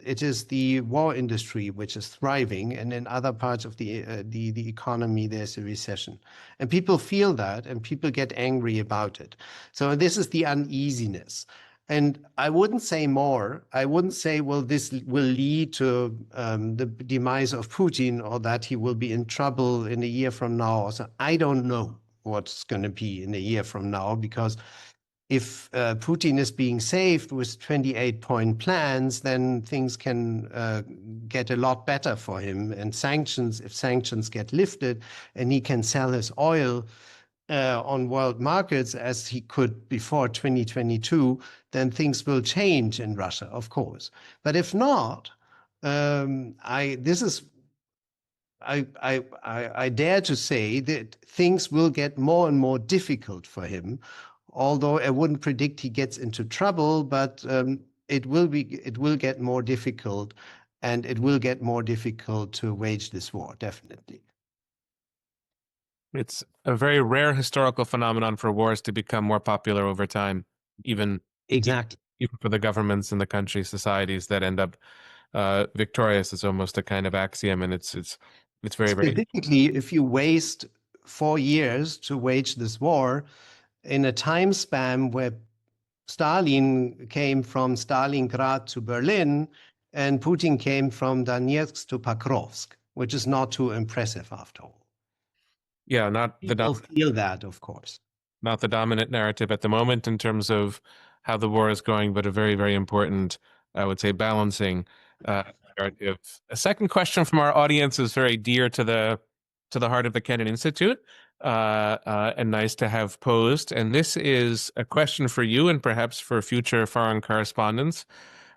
it is the war industry which is thriving, and in other parts of the economy, there's a recession. And people feel that, and people get angry about it. So this is the uneasiness. And I wouldn't say more. I wouldn't say, well, this will lead to the demise of Putin, or that he will be in trouble in a year from now. So I don't know what's going to be in a year from now, because if Putin is being saved with 28-point plans, then things can get a lot better for him. And if sanctions get lifted and he can sell his oil on world markets as he could before 2022, then things will change in Russia, of course. But if not, I dare to say that things will get more and more difficult for him. Although I wouldn't predict he gets into trouble, but it will get more difficult, and it will get more difficult to wage this war, definitely. It's a very rare historical phenomenon for wars to become more popular over time, even for the governments and the country societies that end up victorious. Is almost a kind of axiom, and it's very, very. Specifically, if you waste 4 years to wage this war, in a time span where Stalin came from Stalingrad to Berlin and Putin came from Donetsk to Pokrovsk, which is not too impressive after all. Yeah, not People feel that, of course. Not the dominant narrative at the moment in terms of how the war is going, but a very, very important, I would say, balancing narrative. A second question from our audience is very dear to the heart of the Kennan Institute, and nice to have posed. And this is a question for you, and perhaps for future foreign correspondents,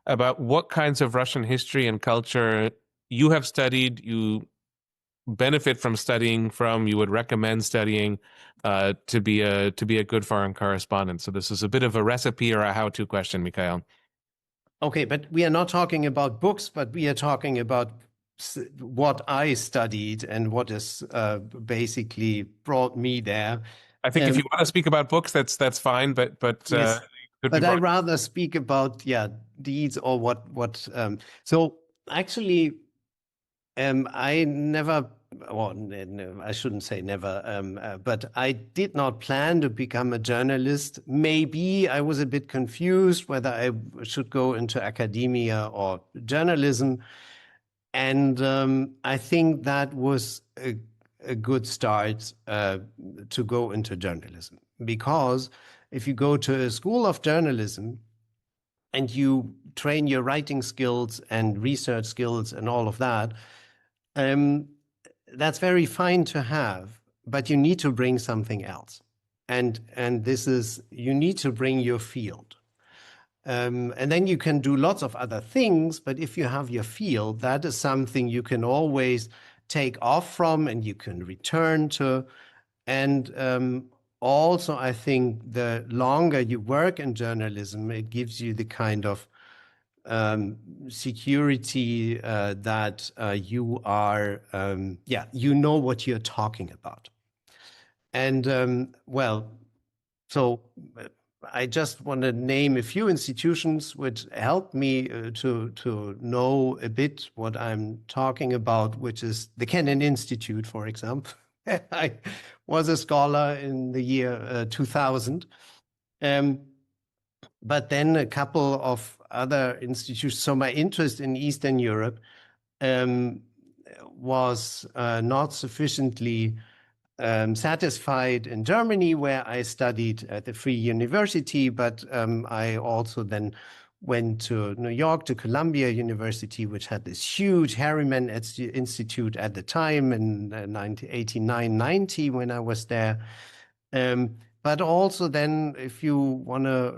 about what kinds of Russian history and culture you have studied, you benefit from studying from, you would recommend studying to be a good foreign correspondent. So this is a bit of a recipe or a how-to question, Mikhail. Okay, but we are not talking about books, but we are talking about what I studied and what has basically brought me there. I think if you want to speak about books, that's fine. But yes, but I rather speak about deeds or what. So actually, I never. Well, no, I shouldn't say never, but I did not plan to become a journalist. Maybe I was a bit confused whether I should go into academia or journalism. And I think that was a good start to go into journalism. Because if you go to a school of journalism and you train your writing skills and research skills and all of that, that's very fine to have, but you need to bring something else. And this is, you need to bring your field. And then you can do lots of other things, but if you have your field, that is something you can always take off from and you can return to. And also, I think the longer you work in journalism, it gives you the kind of security that you are, you know what you're talking about. And well, so I just want to name a few institutions which helped me to know a bit what I'm talking about, which is the Kennan Institute, for example. I was a scholar in the year 2000. But then a couple of other institutions. So my interest in Eastern Europe was not sufficiently satisfied in Germany, where I studied at the Free University, but I also then went to New York, to Columbia University, which had this huge Harriman Institute at the time in 1989-90 when I was there. But also then, if you want to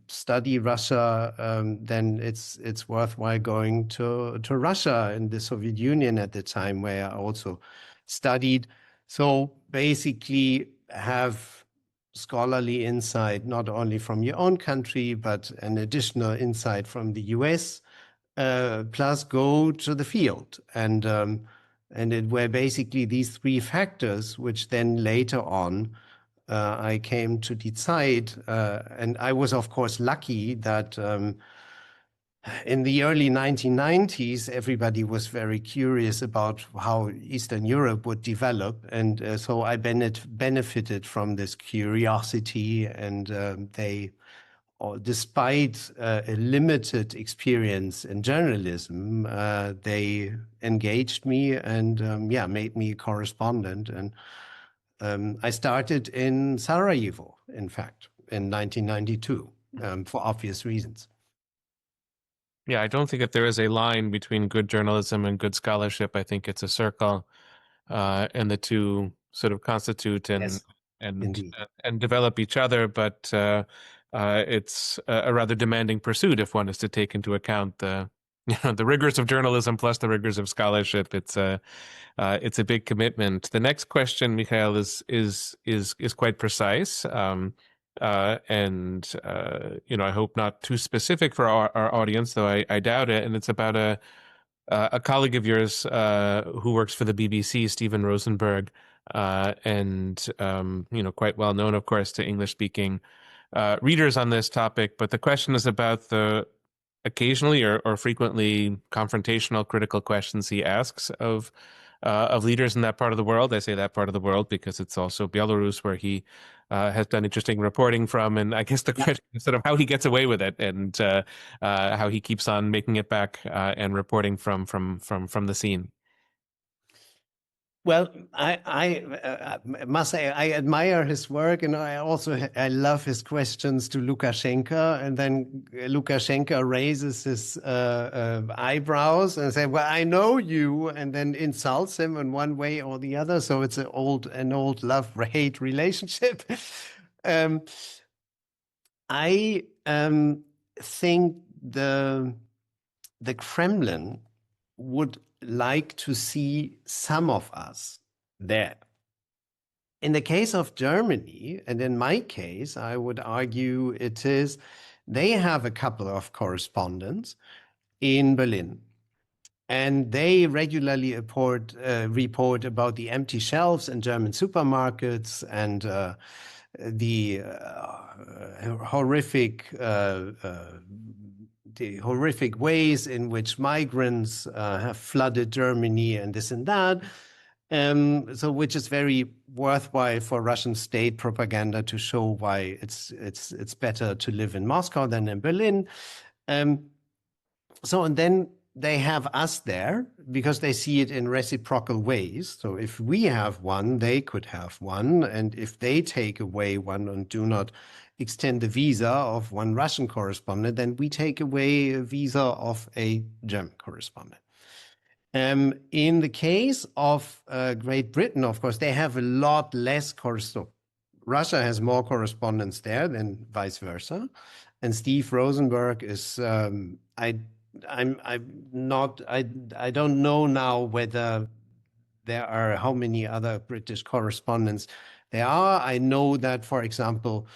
study Russia, then it's worthwhile going to Russia and the Soviet Union at the time, where I also studied. So basically have scholarly insight, not only from your own country, but an additional insight from the US, plus go to the field. And it were basically these three factors, which then later on I came to decide. And I was, of course, lucky that in the early 1990s, everybody was very curious about how Eastern Europe would develop. And so I benefited from this curiosity. And despite a limited experience in journalism, they engaged me and made me a correspondent. And I started in Sarajevo, in fact, in 1992, for obvious reasons. Yeah, I don't think that there is a line between good journalism and good scholarship. I think it's a circle, and the two sort of constitute Yes, indeed. and develop each other. But it's a rather demanding pursuit if one is to take into account the the rigors of journalism plus the rigors of scholarship. It's a big commitment. The next question, Michael, is quite precise. And I hope not too specific for our audience, though I doubt it. And it's about a colleague of yours who works for the BBC, Stephen Rosenberg, and quite well known, of course, to English-speaking readers on this topic. But the question is about the occasionally or frequently confrontational, critical questions he asks of leaders in that part of the world. I say that part of the world because it's also Belarus, where he has done interesting reporting from. And I guess the question is sort of how he gets away with it, and how he keeps on making it back and reporting from the scene. Well, I must say I admire his work, and I love his questions to Lukashenko, and then Lukashenko raises his eyebrows and says, "Well, I know you," and then insults him in one way or the other. So it's an old love-hate relationship. I think the Kremlin would like to see some of us there. In the case of Germany, and in my case, I would argue they have a couple of correspondents in Berlin, and they regularly report about the empty shelves in German supermarkets and the horrific ways in which migrants have flooded Germany and this and that. So which is very worthwhile for Russian state propaganda to show why it's better to live in Moscow than in Berlin. And then they have us there because they see it in reciprocal ways. So if we have one, they could have one. And if they take away one and do not extend the visa of one Russian correspondent, then we take away a visa of a German correspondent. In the case of Great Britain, of course, they have a lot less correspondents. Russia has more correspondents there than vice versa. And Steve Rosenberg is, I don't know now whether there are how many other British correspondents there are. I know that, for example,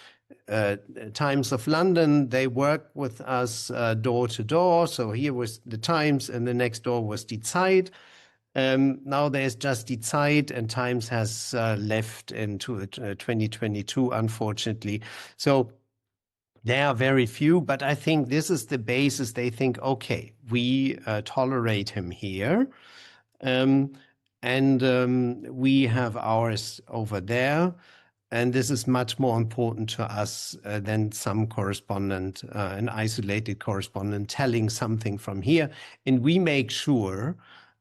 Times of London, they work with us door to door. So here was the Times and the next door was Die Zeit. Now there's just Die Zeit, and Times has left into 2022, unfortunately. So there are very few, but I think this is the basis. They think, okay, we tolerate him here, and we have ours over there. And this is much more important to us than some correspondent, an isolated correspondent telling something from here. And we make sure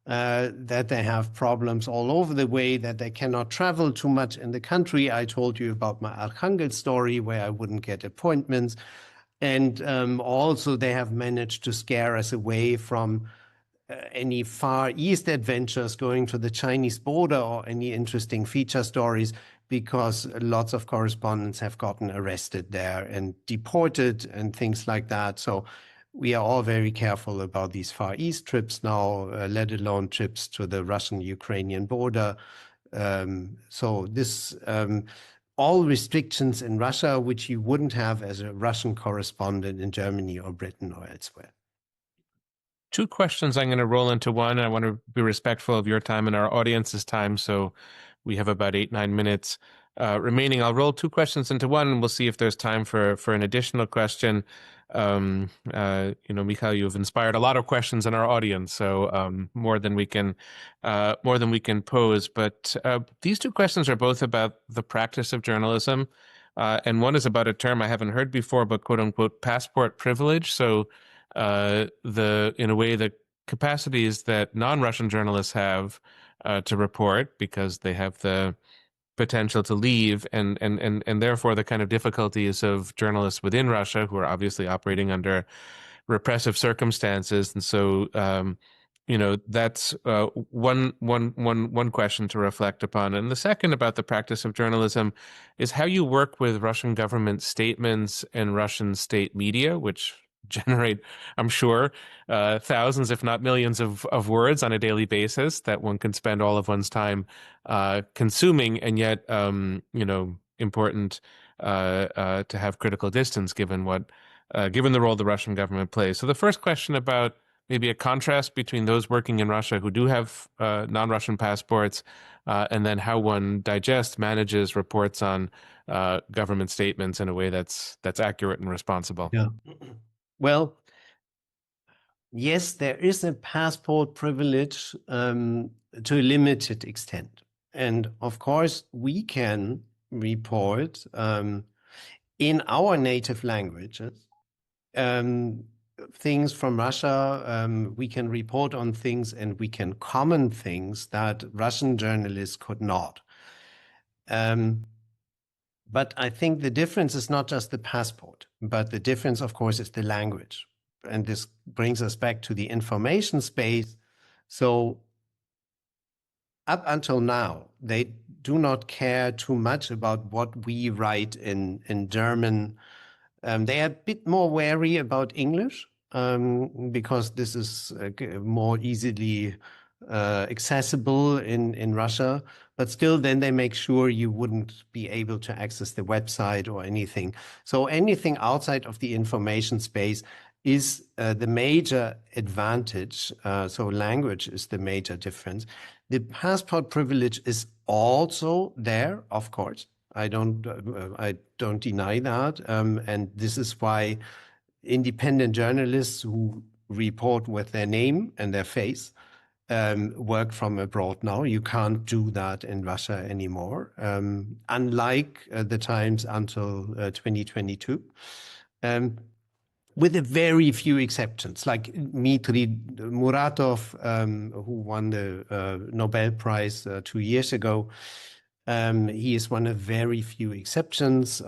that they have problems all over the way, that they cannot travel too much in the country. I told you about my Archangel story where I wouldn't get appointments. And also they have managed to scare us away from any Far East adventures going to the Chinese border or any interesting feature stories, because lots of correspondents have gotten arrested there and deported and things like that. So we are all very careful about these Far East trips now, let alone trips to the Russian-Ukrainian border. So this, all restrictions in Russia, which you wouldn't have as a Russian correspondent in Germany or Britain or elsewhere. Two questions I'm going to roll into one. I want to be respectful of your time and our audience's time, so we have about 8-9 minutes remaining. I'll roll two questions into one, and we'll see if there's time for an additional question. Michael, you've inspired a lot of questions in our audience, so more than we can pose. But these two questions are both about the practice of journalism, and one is about a term I haven't heard before, but "quote unquote" passport privilege. So in a way, the capacities that non-Russian journalists have to report, because they have the potential to leave, and therefore the kind of difficulties of journalists within Russia who are obviously operating under repressive circumstances. And so that's one question to reflect upon. And the second, about the practice of journalism, is how you work with Russian government statements and Russian state media, which generate, I'm sure, thousands, if not millions of words on a daily basis that one can spend all of one's time consuming, and yet, important to have critical distance given the role the Russian government plays. So the first question about maybe a contrast between those working in Russia who do have non-Russian passports, and then how one manages reports on government statements in a way that's accurate and responsible. Yeah. Well, yes, there is a passport privilege to a limited extent. And of course, we can report in our native languages things from Russia. We can report on things and we can comment things that Russian journalists could not. But I think the difference is not just the passport, but the difference, of course, is the language. And this brings us back to the information space. So up until now, they do not care too much about what we write in German. They are a bit more wary about English because this is more easily accessible in Russia. But still, then they make sure you wouldn't be able to access the website or anything. So anything outside of the information space is the major advantage. So language is the major difference. The passport privilege is also there, of course. I don't deny that. And this is why independent journalists who report with their name and their face work from abroad now. You can't do that in Russia anymore, unlike the times until 2022. With a very few exceptions, like Dmitry Muratov, who won the Nobel Prize 2 years ago. He is one of very few exceptions.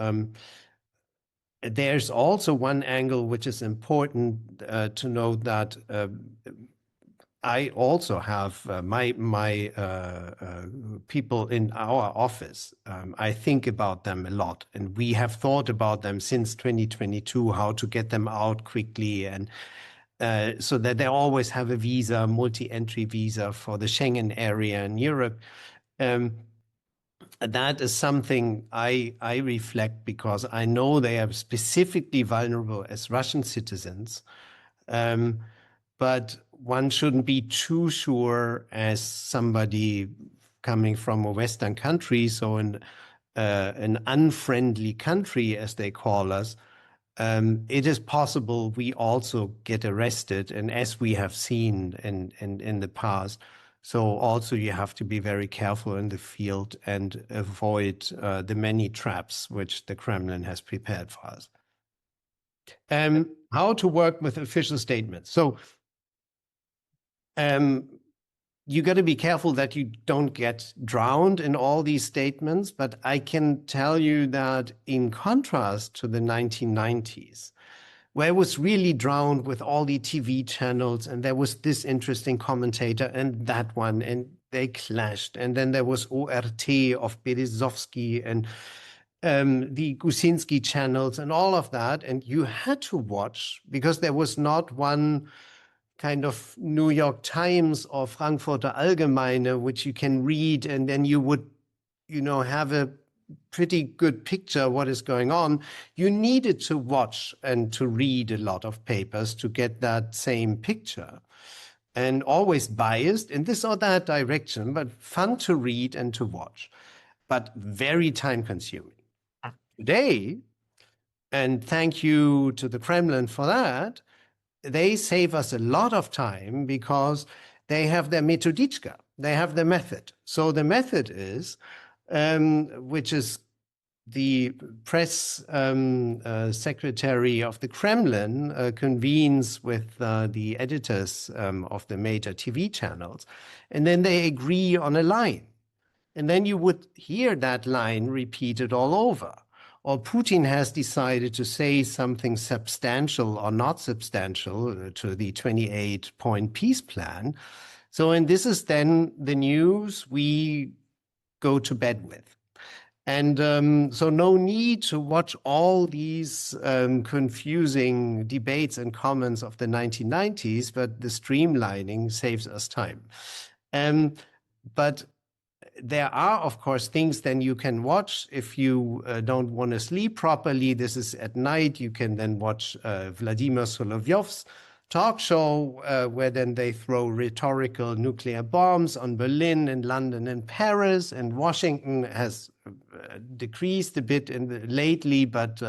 There's also one angle which is important to note, that I also have my people in our office. I think about them a lot, and we have thought about them since 2022, how to get them out quickly, and so that they always have a visa, multi-entry visa for the Schengen area in Europe. That is something I reflect, because I know they are specifically vulnerable as Russian citizens. But one shouldn't be too sure as somebody coming from a Western country, so an unfriendly country, as they call us. It is possible we also get arrested, and as we have seen in the past. So also you have to be very careful in the field and avoid the many traps which the Kremlin has prepared for us. How to work with official statements. So you got to be careful that you don't get drowned in all these statements. But I can tell you that in contrast to the 1990s, where it was really drowned with all the TV channels, and there was this interesting commentator and that one, and they clashed. And then there was ORT of Berezovsky and the Gusinski channels and all of that. And you had to watch, because there was not one kind of New York Times or Frankfurter Allgemeine, which you can read, and then you would, have a pretty good picture what is going on, you needed to watch and to read a lot of papers to get that same picture. And always biased in this or that direction, but fun to read and to watch, but very time consuming. Today, and thank you to the Kremlin for that, they save us a lot of time because they have their metodichka, they have their method. So the method is, which is the press secretary of the Kremlin convenes with the editors of the major TV channels, and then they agree on a line. And then you would hear that line repeated all over. Or Putin has decided to say something substantial or not substantial to the 28-point peace plan. So, and this is then the news we go to bed with. And so no need to watch all these confusing debates and comments of the 1990s, but the streamlining saves us time. But there are, of course, things then you can watch if you don't want to sleep properly. This is at night. You can then watch Vladimir Solovyov's talk show, where then they throw rhetorical nuclear bombs on Berlin and London and Paris, and Washington has decreased a bit lately, but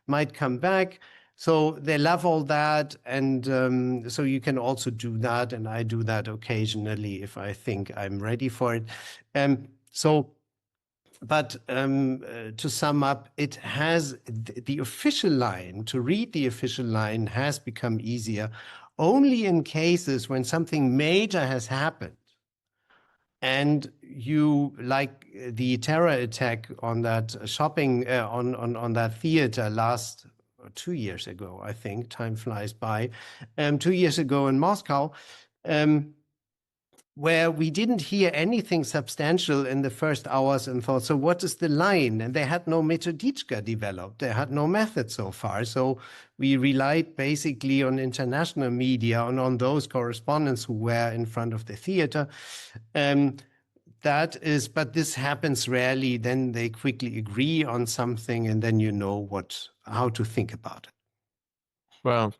might come back. So they love all that, and so you can also do that, and I do that occasionally if I think I'm ready for it. But to sum up, it has the official line, to read the official line has become easier only in cases when something major has happened. And you, like the terror attack on that shopping, on that theater last 2 years ago, I think, time flies by, 2 years ago in Moscow, where we didn't hear anything substantial in the first hours and thought, so what is the line? And they had no metodichka developed. They had no method so far. So we relied basically on international media and on those correspondents who were in front of the theater. But this happens rarely. Then they quickly agree on something, and then you know how to think about it. Well,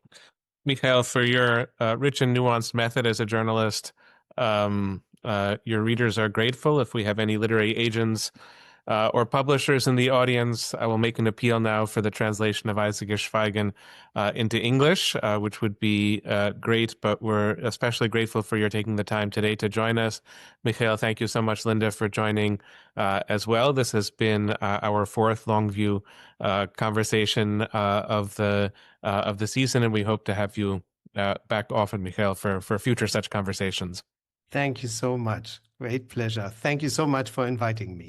Michael, for your rich and nuanced method as a journalist, your readers are grateful. If we have any literary agents or publishers in the audience, I will make an appeal now for the translation of Eisiges Schweigen into English, which would be great, but we're especially grateful for your taking the time today to join us. Michael, thank you so much, Linda, for joining as well. This has been our fourth Longview conversation of the season, and we hope to have you back often, Michael, for future such conversations. Thank you so much. Great pleasure. Thank you so much for inviting me.